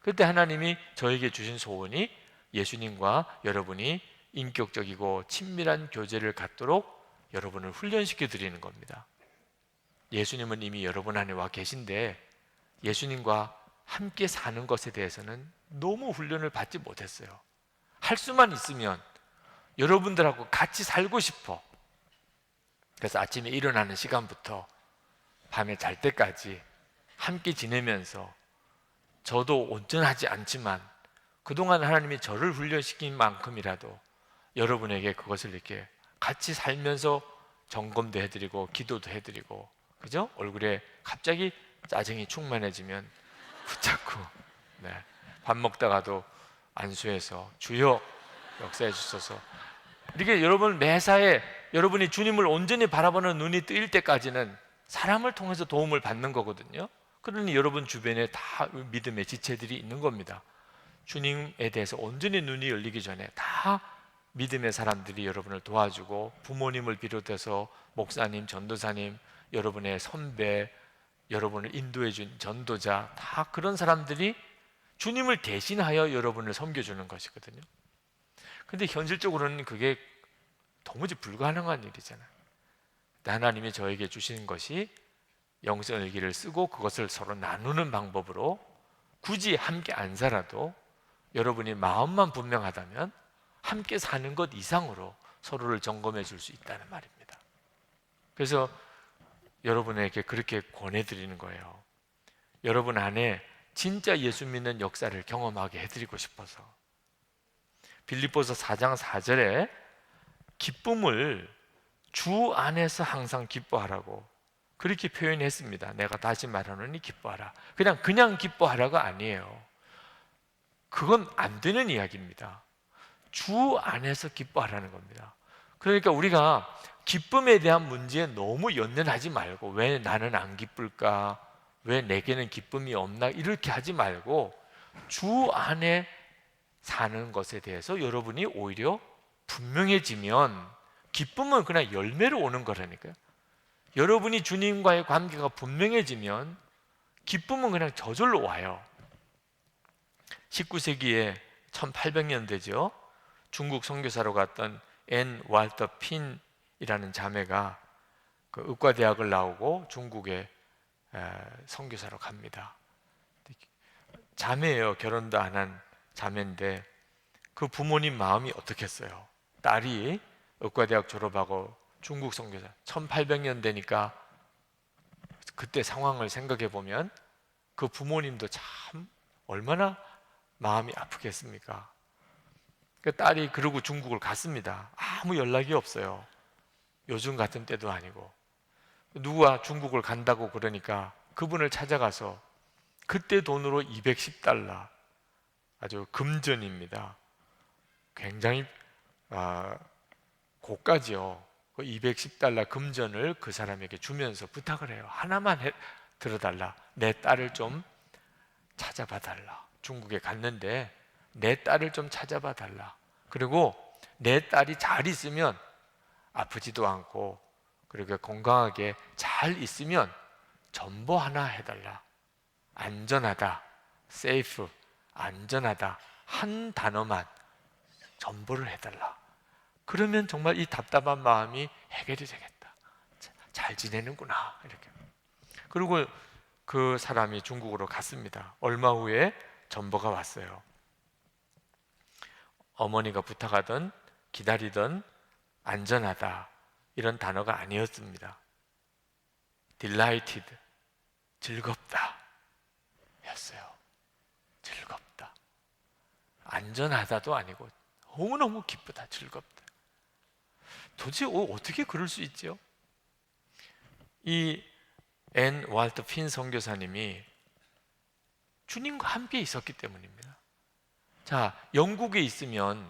그때 하나님이 저에게 주신 소원이 예수님과 여러분이 인격적이고 친밀한 교제를 갖도록 여러분을 훈련시켜 드리는 겁니다. 예수님은 이미 여러분 안에 와 계신데 예수님과 함께 사는 것에 대해서는 너무 훈련을 받지 못했어요. 할 수만 있으면 여러분들하고 같이 살고 싶어. 그래서 아침에 일어나는 시간부터 밤에 잘 때까지 함께 지내면서 저도 온전하지 않지만 그동안 하나님이 저를 훈련시킨 만큼이라도 여러분에게 그것을 이렇게 같이 살면서 점검도 해드리고 기도도 해드리고, 그죠? 얼굴에 갑자기 짜증이 충만해지면 붙잡고 밥 먹다가도 안수해서 주여 역사해 주소서, 이렇게 여러분 매사에 여러분이 주님을 온전히 바라보는 눈이 뜨일 때까지는 사람을 통해서 도움을 받는 거거든요. 그러니 여러분 주변에 다 믿음의 지체들이 있는 겁니다. 주님에 대해서 온전히 눈이 열리기 전에 다 믿음의 사람들이 여러분을 도와주고, 부모님을 비롯해서 목사님, 전도사님, 여러분의 선배, 여러분을 인도해 준 전도자, 다 그런 사람들이 주님을 대신하여 여러분을 섬겨주는 것이거든요. 근데 현실적으로는 그게 도무지 불가능한 일이잖아요. 하나님이 저에게 주신 것이 영성일기를 쓰고 그것을 서로 나누는 방법으로 굳이 함께 안 살아도 여러분이 마음만 분명하다면 함께 사는 것 이상으로 서로를 점검해 줄 수 있다는 말입니다. 그래서 여러분에게 그렇게 권해드리는 거예요. 여러분 안에 진짜 예수 믿는 역사를 경험하게 해드리고 싶어서. 빌립보서 4장 4절에 기쁨을 주 안에서 항상 기뻐하라고 그렇게 표현했습니다. 내가 다시 말하노니 기뻐하라. 그냥 기뻐하라가 아니에요. 그건 안 되는 이야기입니다. 주 안에서 기뻐하라는 겁니다. 그러니까 우리가 기쁨에 대한 문제에 너무 연연하지 말고, 왜 나는 안 기쁠까? 왜 내게는 기쁨이 없나? 이렇게 하지 말고 주 안에 사는 것에 대해서 여러분이 오히려 분명해지면 기쁨은 그냥 열매로 오는 거라니까요. 여러분이 주님과의 관계가 분명해지면 기쁨은 그냥 저절로 와요. 19세기에 1800년대죠. 중국 선교사로 갔던 앤 walter 핀이라는 자매가 그 의과대학을 나오고 중국에 선교사로 갑니다. 자매예요. 결혼도 안 한 자매인데 그 부모님 마음이 어떻겠어요? 딸이 의과대학 졸업하고 중국 선교사 1800년대니까 그때 상황을 생각해 보면 그 부모님도 참 얼마나 마음이 아프겠습니까? 그 딸이 그러고 중국을 갔습니다. 아무 연락이 없어요. 요즘 같은 때도 아니고. 누가 중국을 간다고 그러니까 그분을 찾아가서 그때 돈으로 210달러, 아주 금전입니다. 굉장히 고가죠. 그 210달러 금전을 그 사람에게 주면서 부탁을 해요. 하나만 들어달라. 내 딸을 좀 찾아봐 달라. 중국에 갔는데 내 딸을 좀 찾아봐 달라. 그리고 내 딸이 잘 있으면 아프지도 않고 그리고 건강하게 잘 있으면 전보 하나 해달라. 안전하다, safe, 안전하다 한 단어만 전보를 해달라. 그러면 정말 이 답답한 마음이 해결이 되겠다. 잘 지내는구나 이렇게. 그리고 그 사람이 중국으로 갔습니다. 얼마 후에 전보가 왔어요. 어머니가 부탁하던 기다리던 안전하다 이런 단어가 아니었습니다. delighted, 즐겁다 였어요. 즐겁다. 안전하다도 아니고 너무너무 기쁘다, 즐겁다. 도대체 어떻게 그럴 수 있죠? 이 앤 walter 핀 선교사님이 주님과 함께 있었기 때문입니다. 자, 영국에 있으면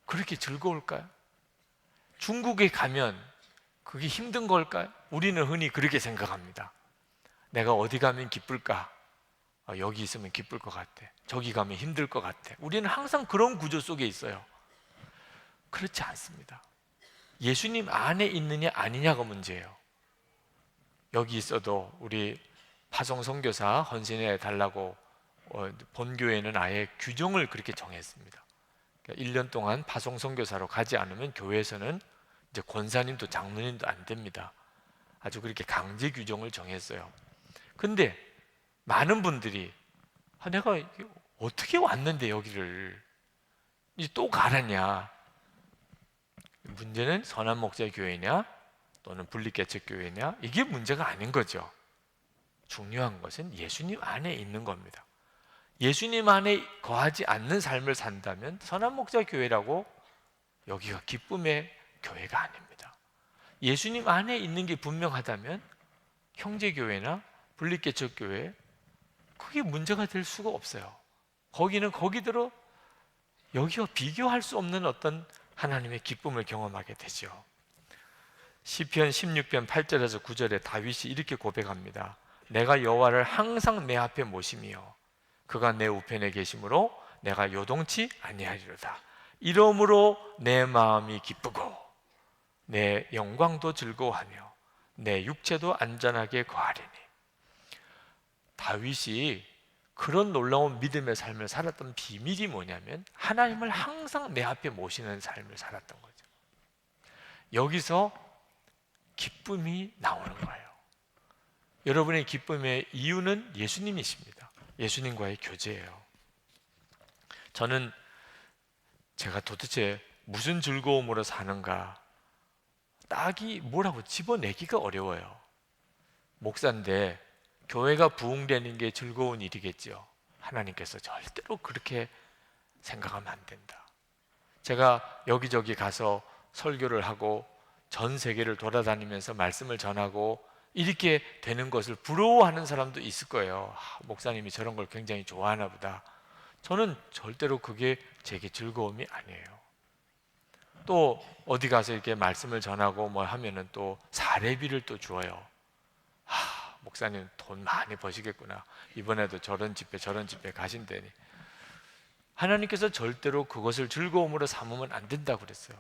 그렇게 즐거울까요? 중국에 가면 그게 힘든 걸까요? 우리는 흔히 그렇게 생각합니다. 내가 어디 가면 기쁠까? 여기 있으면 기쁠 것 같아. 저기 가면 힘들 것 같아. 우리는 항상 그런 구조 속에 있어요. 그렇지 않습니다. 예수님 안에 있느냐 아니냐가 문제예요. 여기 있어도 우리 파송 선교사 헌신해 달라고 본교회는 아예 규정을 그렇게 정했습니다. 그러니까 1년 동안 파송 선교사로 가지 않으면 교회에서는 이제 권사님도 장로님도 안 됩니다. 아주 그렇게 강제 규정을 정했어요. 근데 많은 분들이 내가 어떻게 왔는데 여기를 이제 또 가라냐. 문제는 선한 목자 교회냐 또는 분리개척 교회냐 이게 문제가 아닌 거죠. 중요한 것은 예수님 안에 있는 겁니다. 예수님 안에 거하지 않는 삶을 산다면 선한 목자 교회라고 여기가 기쁨의 교회가 아닙니다. 예수님 안에 있는 게 분명하다면 형제교회나 분리개척 교회 그게 문제가 될 수가 없어요. 거기는 거기대로 여기와 비교할 수 없는 어떤 하나님의 기쁨을 경험하게 되죠. 시편 16편 8절에서 9절에 다윗이 이렇게 고백합니다. 내가 여호와를 항상 내 앞에 모시며 그가 내 우편에 계심으로 내가 요동치 아니하리로다. 이러므로 내 마음이 기쁘고 내 영광도 즐거워하며 내 육체도 안전하게 거하리니. 다윗이 그런 놀라운 믿음의 삶을 살았던 비밀이 뭐냐면 하나님을 항상 내 앞에 모시는 삶을 살았던 거죠. 여기서 기쁨이 나오는 거예요. 여러분의 기쁨의 이유는 예수님이십니다. 예수님과의 교제예요. 저는 제가 도대체 무슨 즐거움으로 사는가 딱히 뭐라고 집어내기가 어려워요. 목사인데 교회가 부흥되는 게 즐거운 일이겠죠. 하나님께서 절대로 그렇게 생각하면 안 된다. 제가 여기저기 가서 설교를 하고 전 세계를 돌아다니면서 말씀을 전하고 이렇게 되는 것을 부러워하는 사람도 있을 거예요. 목사님이 저런 걸 굉장히 좋아하나 보다. 저는 절대로 그게 제게 즐거움이 아니에요. 또 어디 가서 이렇게 말씀을 전하고 뭐 하면은 또 사례비를 또 주어요. 목사님 돈 많이 버시겠구나. 이번에도 저런 집회 가신다니. 하나님께서 절대로 그것을 즐거움으로 삼으면 안 된다고 그랬어요.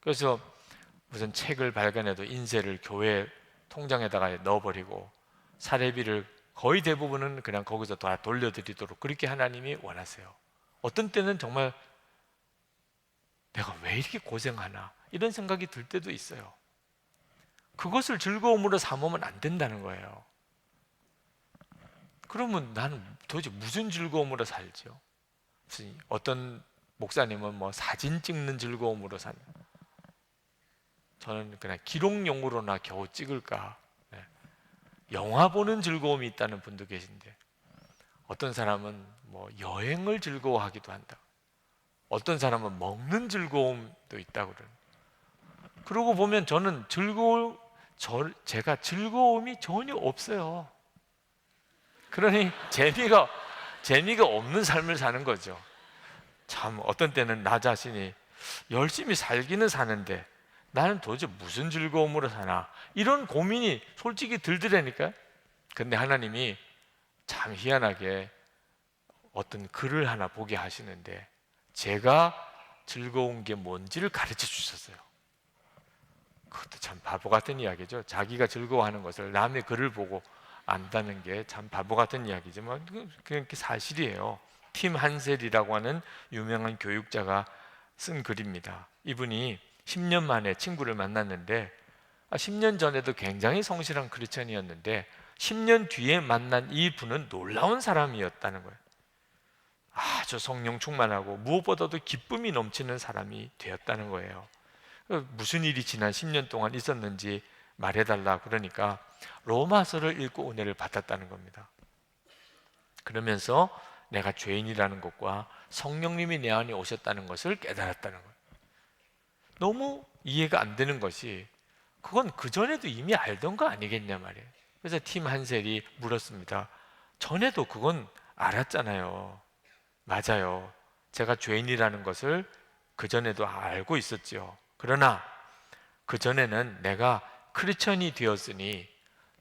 그래서 무슨 책을 발견해도 인쇄를 교회 통장에다가 넣어버리고 사례비를 거의 대부분은 그냥 거기서 다 돌려드리도록 그렇게 하나님이 원하세요. 어떤 때는 정말 내가 왜 이렇게 고생하나 이런 생각이 들 때도 있어요. 그것을 즐거움으로 삼으면 안 된다는 거예요. 그러면 나는 도대체 무슨 즐거움으로 살지요? 어떤 목사님은 뭐 사진 찍는 즐거움으로 사는, 저는 그냥 기록용으로나 겨우 찍을까. 네. 영화 보는 즐거움이 있다는 분도 계신데, 어떤 사람은 뭐 여행을 즐거워하기도 한다. 어떤 사람은 먹는 즐거움도 있다고 그러는. 그러고 보면 저는 제가 즐거움이 전혀 없어요. 그러니 재미가 없는 삶을 사는 거죠. 참 어떤 때는 나 자신이 열심히 살기는 사는데 나는 도대체 무슨 즐거움으로 사나 이런 고민이 솔직히 들더라니까요. 근데 하나님이 참 희한하게 어떤 글을 하나 보게 하시는데 제가 즐거운 게 뭔지를 가르쳐 주셨어요. 그것도 참 바보 같은 이야기죠. 자기가 즐거워하는 것을 남의 글을 보고 안다는 게 참 바보 같은 이야기지만 그게 사실이에요. 팀 한셀이라고 하는 유명한 교육자가 쓴 글입니다. 이분이 10년 만에 친구를 만났는데 10년 전에도 굉장히 성실한 크리스천이었는데 10년 뒤에 만난 이 분은 놀라운 사람이었다는 거예요. 아주 성령 충만하고 무엇보다도 기쁨이 넘치는 사람이 되었다는 거예요. 무슨 일이 지난 10년 동안 있었는지 말해달라 그러니까 로마서를 읽고 은혜를 받았다는 겁니다. 그러면서 내가 죄인이라는 것과 성령님이 내 안에 오셨다는 것을 깨달았다는 거예요. 너무 이해가 안 되는 것이 그건 그전에도 이미 알던 거 아니겠냐 말이에요. 그래서 팀 한셀이 물었습니다. 전에도 그건 알았잖아요. 맞아요. 제가 죄인이라는 것을 그전에도 알고 있었지요. 그러나 그전에는 내가 크리스천이 되었으니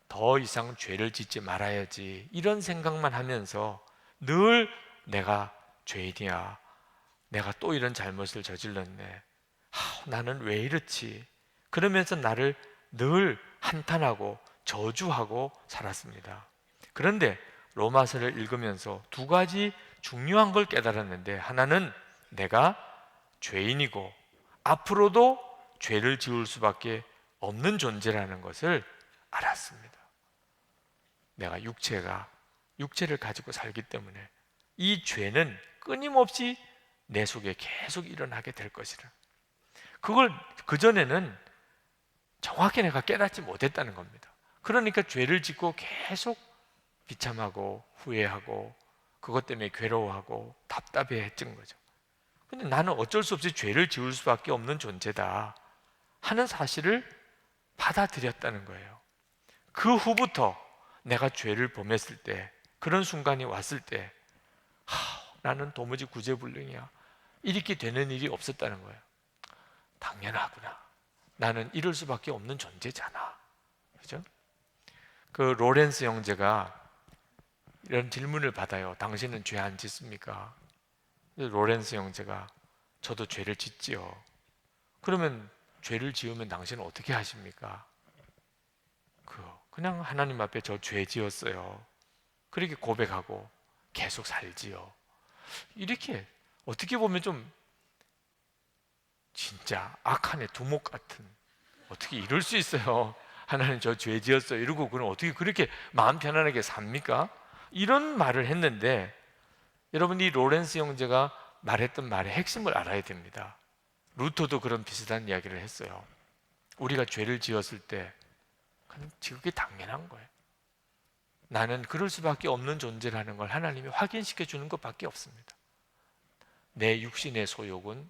더 이상 죄를 짓지 말아야지 이런 생각만 하면서 늘 내가 죄인이야. 내가 또 이런 잘못을 저질렀네. 나는 왜 이렇지? 그러면서 나를 늘 한탄하고 저주하고 살았습니다. 그런데 로마서를 읽으면서 두 가지 중요한 걸 깨달았는데 하나는 내가 죄인이고 앞으로도 죄를 지을 수밖에 없는 존재라는 것을 알았습니다. 내가 육체를 가지고 살기 때문에 이 죄는 끊임없이 내 속에 계속 일어나게 될 것이라. 그걸 그전에는 정확히 내가 깨닫지 못했다는 겁니다. 그러니까 죄를 짓고 계속 비참하고 후회하고 그것 때문에 괴로워하고 답답해했던 거죠. 근데 나는 어쩔 수 없이 죄를 지을 수밖에 없는 존재다 하는 사실을 받아들였다는 거예요. 그 후부터 내가 죄를 범했을 때 그런 순간이 왔을 때 나는 도무지 구제불능이야 이렇게 되는 일이 없었다는 거예요. 당연하구나. 나는 이럴 수밖에 없는 존재잖아. 그죠? 그 로렌스 형제가 이런 질문을 받아요. 당신은 죄 안 짓습니까? 로렌스 형제가 저도 죄를 짓지요. 그러면 죄를 지으면 당신은 어떻게 하십니까? 그냥 하나님 앞에 저 죄 지었어요. 그렇게 고백하고 계속 살지요. 이렇게 어떻게 보면 좀 진짜 악한의 두목 같은, 어떻게 이럴 수 있어요? 하나님 저 죄 지었어요 이러고 그럼 어떻게 그렇게 마음 편안하게 삽니까? 이런 말을 했는데 여러분 이 로렌스 형제가 말했던 말의 핵심을 알아야 됩니다. 루터도 그런 비슷한 이야기를 했어요. 우리가 죄를 지었을 때 그냥 그게 당연한 거예요. 나는 그럴 수밖에 없는 존재라는 걸 하나님이 확인시켜 주는 것밖에 없습니다. 내 육신의 소욕은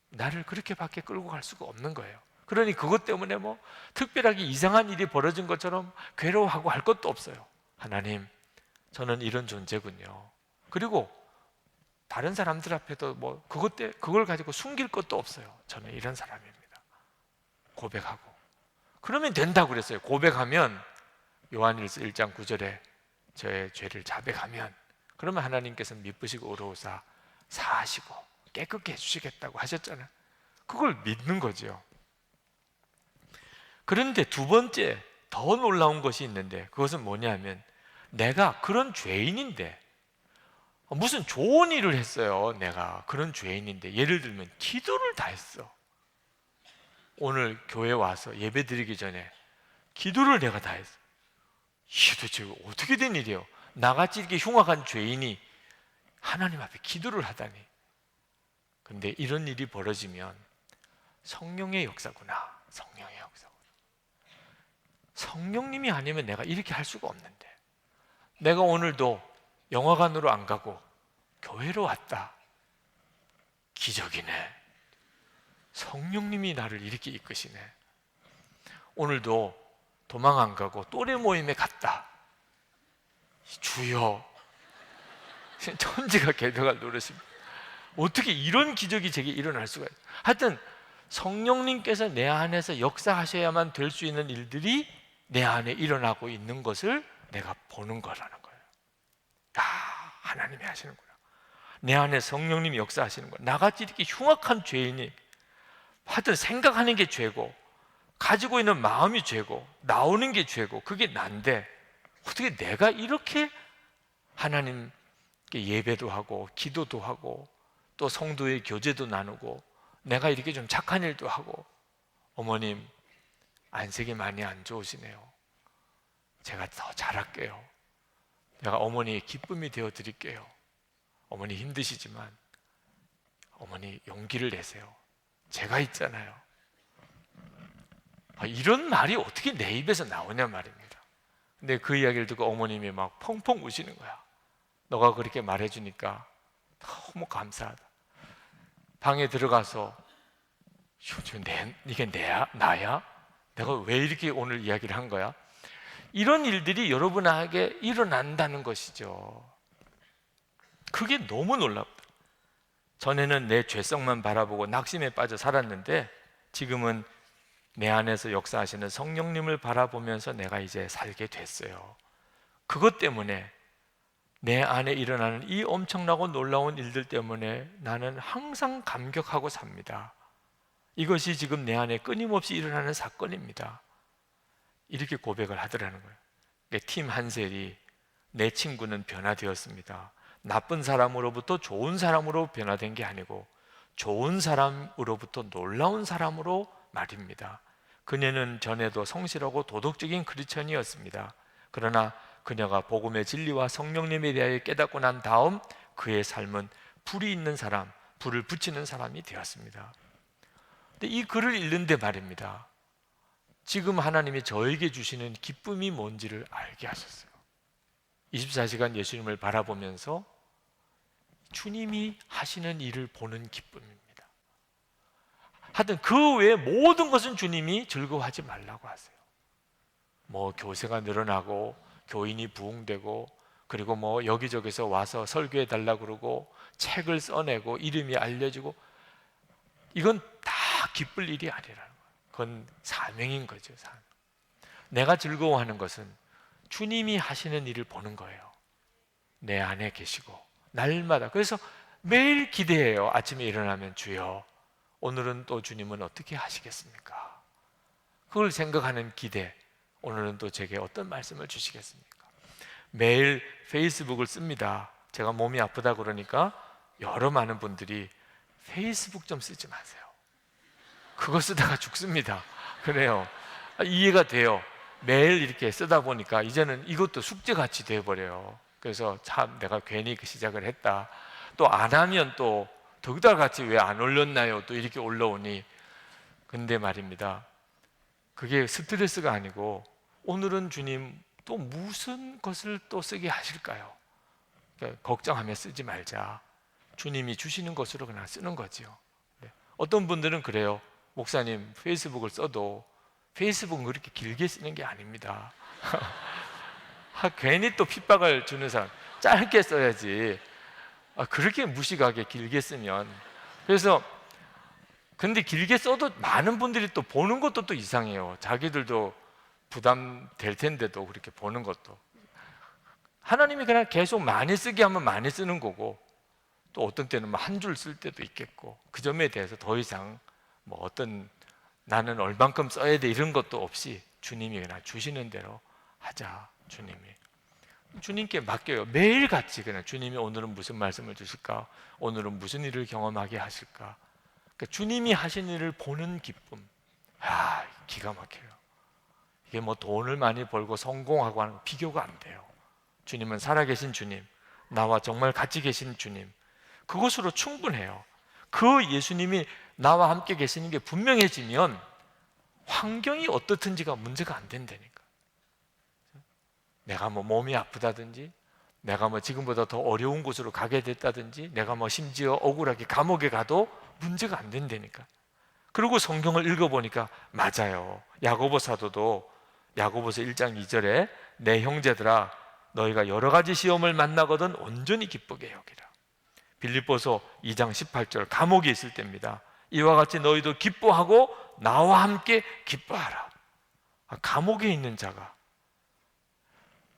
나를 그렇게밖에 끌고 갈 수가 없는 거예요. 그러니 그것 때문에 뭐 특별하게 이상한 일이 벌어진 것처럼 괴로워하고 할 것도 없어요. 하나님, 저는 이런 존재군요. 그리고 다른 사람들 앞에도 뭐 그걸 가지고 숨길 것도 없어요. 저는 이런 사람입니다. 고백하고 그러면 된다고 그랬어요. 고백하면 요한일서 1장 9절에 저의 죄를 자백하면 그러면 하나님께서 미쁘시고 의로우사 사하시고 깨끗게 해주시겠다고 하셨잖아요. 그걸 믿는 거죠. 그런데 두 번째 더 놀라운 것이 있는데, 그것은 뭐냐면 내가 그런 죄인인데, 무슨 좋은 일을 했어요. 내가 그런 죄인인데, 예를 들면 기도를 다 했어. 오늘 교회 와서 예배 드리기 전에 기도를 내가 다 했어. 이게 도대체 어떻게 된 일이에요? 나같이 이렇게 흉악한 죄인이 하나님 앞에 기도를 하다니. 근데 이런 일이 벌어지면 성령의 역사구나. 성령의 역사구나. 성령님이 아니면 내가 이렇게 할 수가 없는데, 내가 오늘도 영화관으로 안 가고 교회로 왔다. 기적이네. 성령님이 나를 이렇게 이끄시네. 오늘도 도망 안 가고 또래 모임에 갔다. 주여, 천지가 개벽할 노릇입니다. 어떻게 이런 기적이 제게 일어날 수가 있어요? 하여튼 성령님께서 내 안에서 역사하셔야만 될 수 있는 일들이 내 안에 일어나고 있는 것을 내가 보는 거라는 거예요. 아, 하나님이 하시는구나. 내 안에 성령님이 역사하시는 거야. 나같이 이렇게 흉악한 죄인이, 하여튼 생각하는 게 죄고, 가지고 있는 마음이 죄고, 나오는 게 죄고, 그게 난데 어떻게 내가 이렇게 하나님께 예배도 하고 기도도 하고 또 성도의 교제도 나누고 내가 이렇게 좀 착한 일도 하고. 어머님, 안색이 많이 안 좋으시네요. 제가 더 잘할게요. 내가 어머니의 기쁨이 되어 드릴게요. 어머니 힘드시지만 어머니 용기를 내세요. 제가 있잖아요. 이런 말이 어떻게 내 입에서 나오냐 말입니다. 근데 그 이야기를 듣고 어머님이 막 펑펑 우시는 거야. 너가 그렇게 말해주니까 너무 감사하다. 방에 들어가서 이게 나야? 내가 왜 이렇게 오늘 이야기를 한 거야? 이런 일들이 여러분에게 일어난다는 것이죠. 그게 너무 놀랍다. 전에는 내 죄성만 바라보고 낙심에 빠져 살았는데 지금은 내 안에서 역사하시는 성령님을 바라보면서 내가 이제 살게 됐어요. 그것 때문에 내 안에 일어나는 이 엄청나고 놀라운 일들 때문에 나는 항상 감격하고 삽니다. 이것이 지금 내 안에 끊임없이 일어나는 사건입니다. 이렇게 고백을 하더라는 거예요. 팀 한셀이, 내 친구는 변화되었습니다. 나쁜 사람으로부터 좋은 사람으로 변화된 게 아니고 좋은 사람으로부터 놀라운 사람으로 말입니다. 그녀는 전에도 성실하고 도덕적인 크리스천이었습니다. 그러나 그녀가 복음의 진리와 성령님에 대하여 깨닫고 난 다음 그의 삶은 불이 있는 사람, 불을 붙이는 사람이 되었습니다. 근데 이 글을 읽는데 말입니다, 지금 하나님이 저에게 주시는 기쁨이 뭔지를 알게 하셨어요. 24시간 예수님을 바라보면서 주님이 하시는 일을 보는 기쁨입니다. 하여튼 그 외에 모든 것은 주님이 즐거워하지 말라고 하세요. 뭐 교세가 늘어나고 교인이 부흥되고 그리고 뭐 여기저기서 와서 설교해 달라고 그러고 책을 써내고 이름이 알려지고, 이건 다 기쁠 일이 아니라는 거예요. 그건 사명인 거죠. 사명. 내가 즐거워하는 것은 주님이 하시는 일을 보는 거예요. 내 안에 계시고 날마다. 그래서 매일 기대해요. 아침에 일어나면 주여, 오늘은 또 주님은 어떻게 하시겠습니까? 그걸 생각하는 기대. 오늘은 또 제게 어떤 말씀을 주시겠습니까? 매일 페이스북을 씁니다. 제가 몸이 아프다 그러니까 여러 많은 분들이 페이스북 좀 쓰지 마세요. 그거 쓰다가 죽습니다. 그래요. 이해가 돼요. 매일 이렇게 쓰다 보니까 이제는 이것도 숙제같이 돼버려요. 그래서 참 내가 괜히 그 시작을 했다. 또 안 하면 또 덕달 같이 왜 안 올렸나요? 또 이렇게 올라오니. 근데 말입니다, 그게 스트레스가 아니고 오늘은 주님 또 무슨 것을 또 쓰게 하실까요? 그러니까 걱정하며 쓰지 말자. 주님이 주시는 것으로 그냥 쓰는 거죠. 어떤 분들은 그래요. 목사님, 페이스북을 써도 페이스북은 그렇게 길게 쓰는 게 아닙니다. 괜히 또 핍박을 주는 사람, 짧게 써야지. 그렇게 무식하게 길게 쓰면. 그래서 근데 길게 써도 많은 분들이 또 보는 것도 또 이상해요. 자기들도 부담될 텐데도 그렇게 보는 것도. 하나님이 그냥 계속 많이 쓰게 하면 많이 쓰는 거고, 또 어떤 때는 한 줄 쓸 때도 있겠고, 그 점에 대해서 더 이상 뭐 어떤 나는 얼만큼 써야 돼 이런 것도 없이 주님이 그냥 주시는 대로 하자. 주님께 맡겨요. 매일같이 그냥 주님이 오늘은 무슨 말씀을 주실까? 오늘은 무슨 일을 경험하게 하실까? 그러니까 주님이 하신 일을 보는 기쁨, 기가 막혀요. 이게 뭐 돈을 많이 벌고 성공하고 하는 거 비교가 안 돼요. 주님은 살아계신 주님, 나와 정말 같이 계신 주님, 그것으로 충분해요. 그 예수님이 나와 함께 계시는 게 분명해지면 환경이 어떻든지가 문제가 안 된다니까. 내가 뭐 몸이 아프다든지, 내가 뭐 지금보다 더 어려운 곳으로 가게 됐다든지, 내가 뭐 심지어 억울하게 감옥에 가도 문제가 안 된다니까. 그리고 성경을 읽어보니까 맞아요. 야고보 사도도 야고보서 1장 2절에 내 형제들아 너희가 여러 가지 시험을 만나거든 온전히 기쁘게 여기라. 빌립보서 2장 18절 감옥에 있을 때입니다. 이와 같이 너희도 기뻐하고 나와 함께 기뻐하라. 감옥에 있는 자가,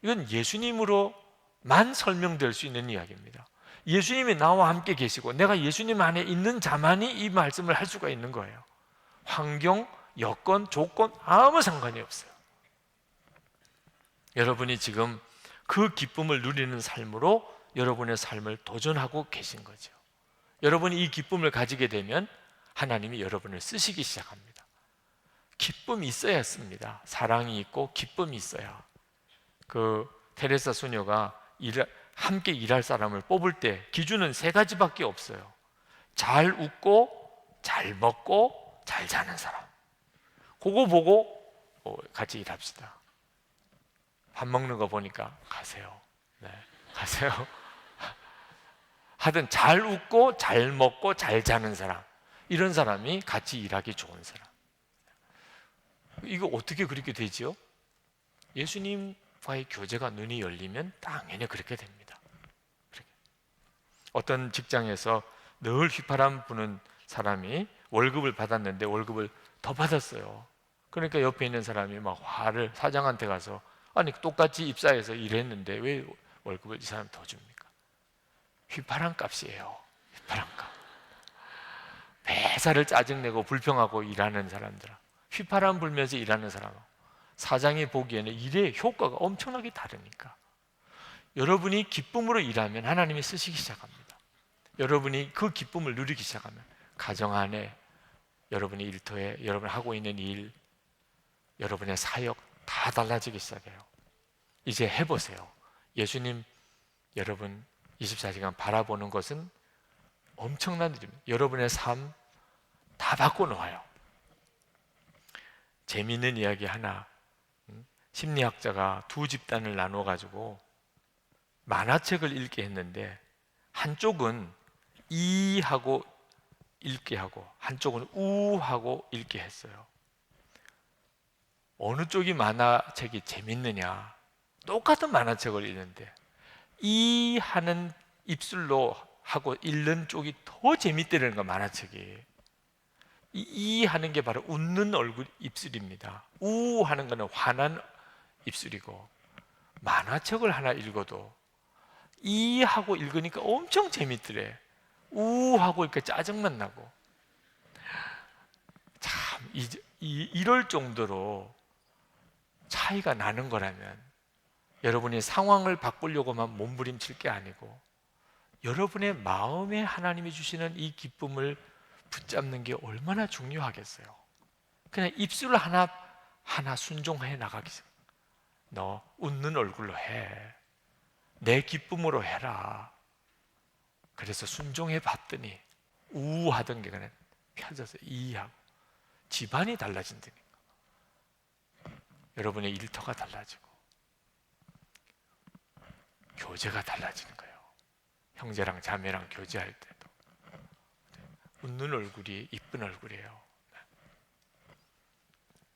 이건 예수님으로만 설명될 수 있는 이야기입니다. 예수님이 나와 함께 계시고 내가 예수님 안에 있는 자만이 이 말씀을 할 수가 있는 거예요. 환경, 여건, 조건 아무 상관이 없어요. 여러분이 지금 그 기쁨을 누리는 삶으로 여러분의 삶을 도전하고 계신 거죠. 여러분이 이 기쁨을 가지게 되면 하나님이 여러분을 쓰시기 시작합니다. 기쁨이 있어야 씁니다. 사랑이 있고 기쁨이 있어야. 그 테레사 수녀가 함께 일할 사람을 뽑을 때 기준은 3가지밖에 없어요. 잘 웃고 잘 먹고 잘 자는 사람. 그거 보고 같이 일합시다. 밥 먹는 거 보니까 가세요. 네, 가세요. 하여튼 잘 웃고 잘 먹고 잘 자는 사람, 이런 사람이 같이 일하기 좋은 사람. 이거 어떻게 그렇게 되지요? 예수님과의 교제가 눈이 열리면 당연히 그렇게 됩니다. 어떤 직장에서 늘 휘파람 부는 사람이 월급을 받았는데 월급을 더 받았어요. 그러니까 옆에 있는 사람이 막 화를 사장한테 가서, 아니 똑같이 입사해서 일했는데 왜 월급을 이 사람 더 줍니까? 휘파람 값이에요. 휘파람 값. 매사를 짜증내고 불평하고 일하는 사람들, 휘파람 불면서 일하는 사람, 사장이 보기에는 일의 효과가 엄청나게 다르니까. 여러분이 기쁨으로 일하면 하나님이 쓰시기 시작합니다. 여러분이 그 기쁨을 누리기 시작하면 가정 안에, 여러분의 일터에, 여러분이 하고 있는 일, 여러분의 사역 다 달라지기 시작해요. 이제 해보세요. 예수님 여러분 24시간 바라보는 것은 엄청난 일입니다. 여러분의 삶 다 바꿔놓아요. 재미있는 이야기 하나, 심리학자가 2집단을 나눠가지고 만화책을 읽게 했는데 한쪽은 이 하고 읽게 하고 한쪽은 우 하고 읽게 했어요. 어느 쪽이 만화책이 재밌느냐? 똑같은 만화책을 읽는데 이 하는 입술로 하고 읽는 쪽이 더 재밌다는 거, 만화책이. 이 하는 게 바로 웃는 얼굴 입술입니다. 우 하는 거는 화난 입술이고, 만화책을 하나 읽어도 이 하고 읽으니까 엄청 재밌더래. 우 하고 읽으니까 짜증만 나고. 참 이럴 정도로 차이가 나는 거라면 여러분이 상황을 바꾸려고만 몸부림칠 게 아니고 여러분의 마음에 하나님이 주시는 이 기쁨을 붙잡는 게 얼마나 중요하겠어요. 그냥 입술 하나 순종해 나가기. 너 웃는 얼굴로 해. 내 기쁨으로 해라. 그래서 순종해 봤더니 우 하던 게 그냥 펴져서 이 하고 집안이 달라진다니까. 여러분의 일터가 달라지고 교제가 달라지는 거예요. 형제랑 자매랑 교제할 때도 웃는 얼굴이 이쁜 얼굴이에요.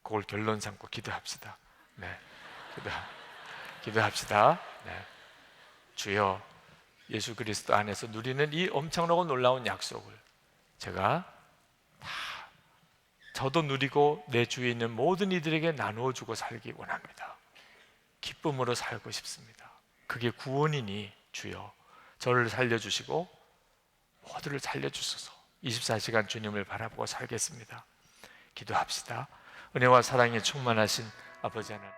그걸 결론 삼고 기도합시다. 네, 기도합시다. 네. 주여, 예수 그리스도 안에서 누리는 이 엄청나고 놀라운 약속을 제가 다 저도 누리고 내 주위에 있는 모든 이들에게 나누어 주고 살기 원합니다. 기쁨으로 살고 싶습니다. 그게 구원이니 주여 저를 살려주시고 모두를 살려주소서. 24시간 주님을 바라보고 살겠습니다. 기도합시다. 은혜와 사랑에 충만하신 아버지 하나님,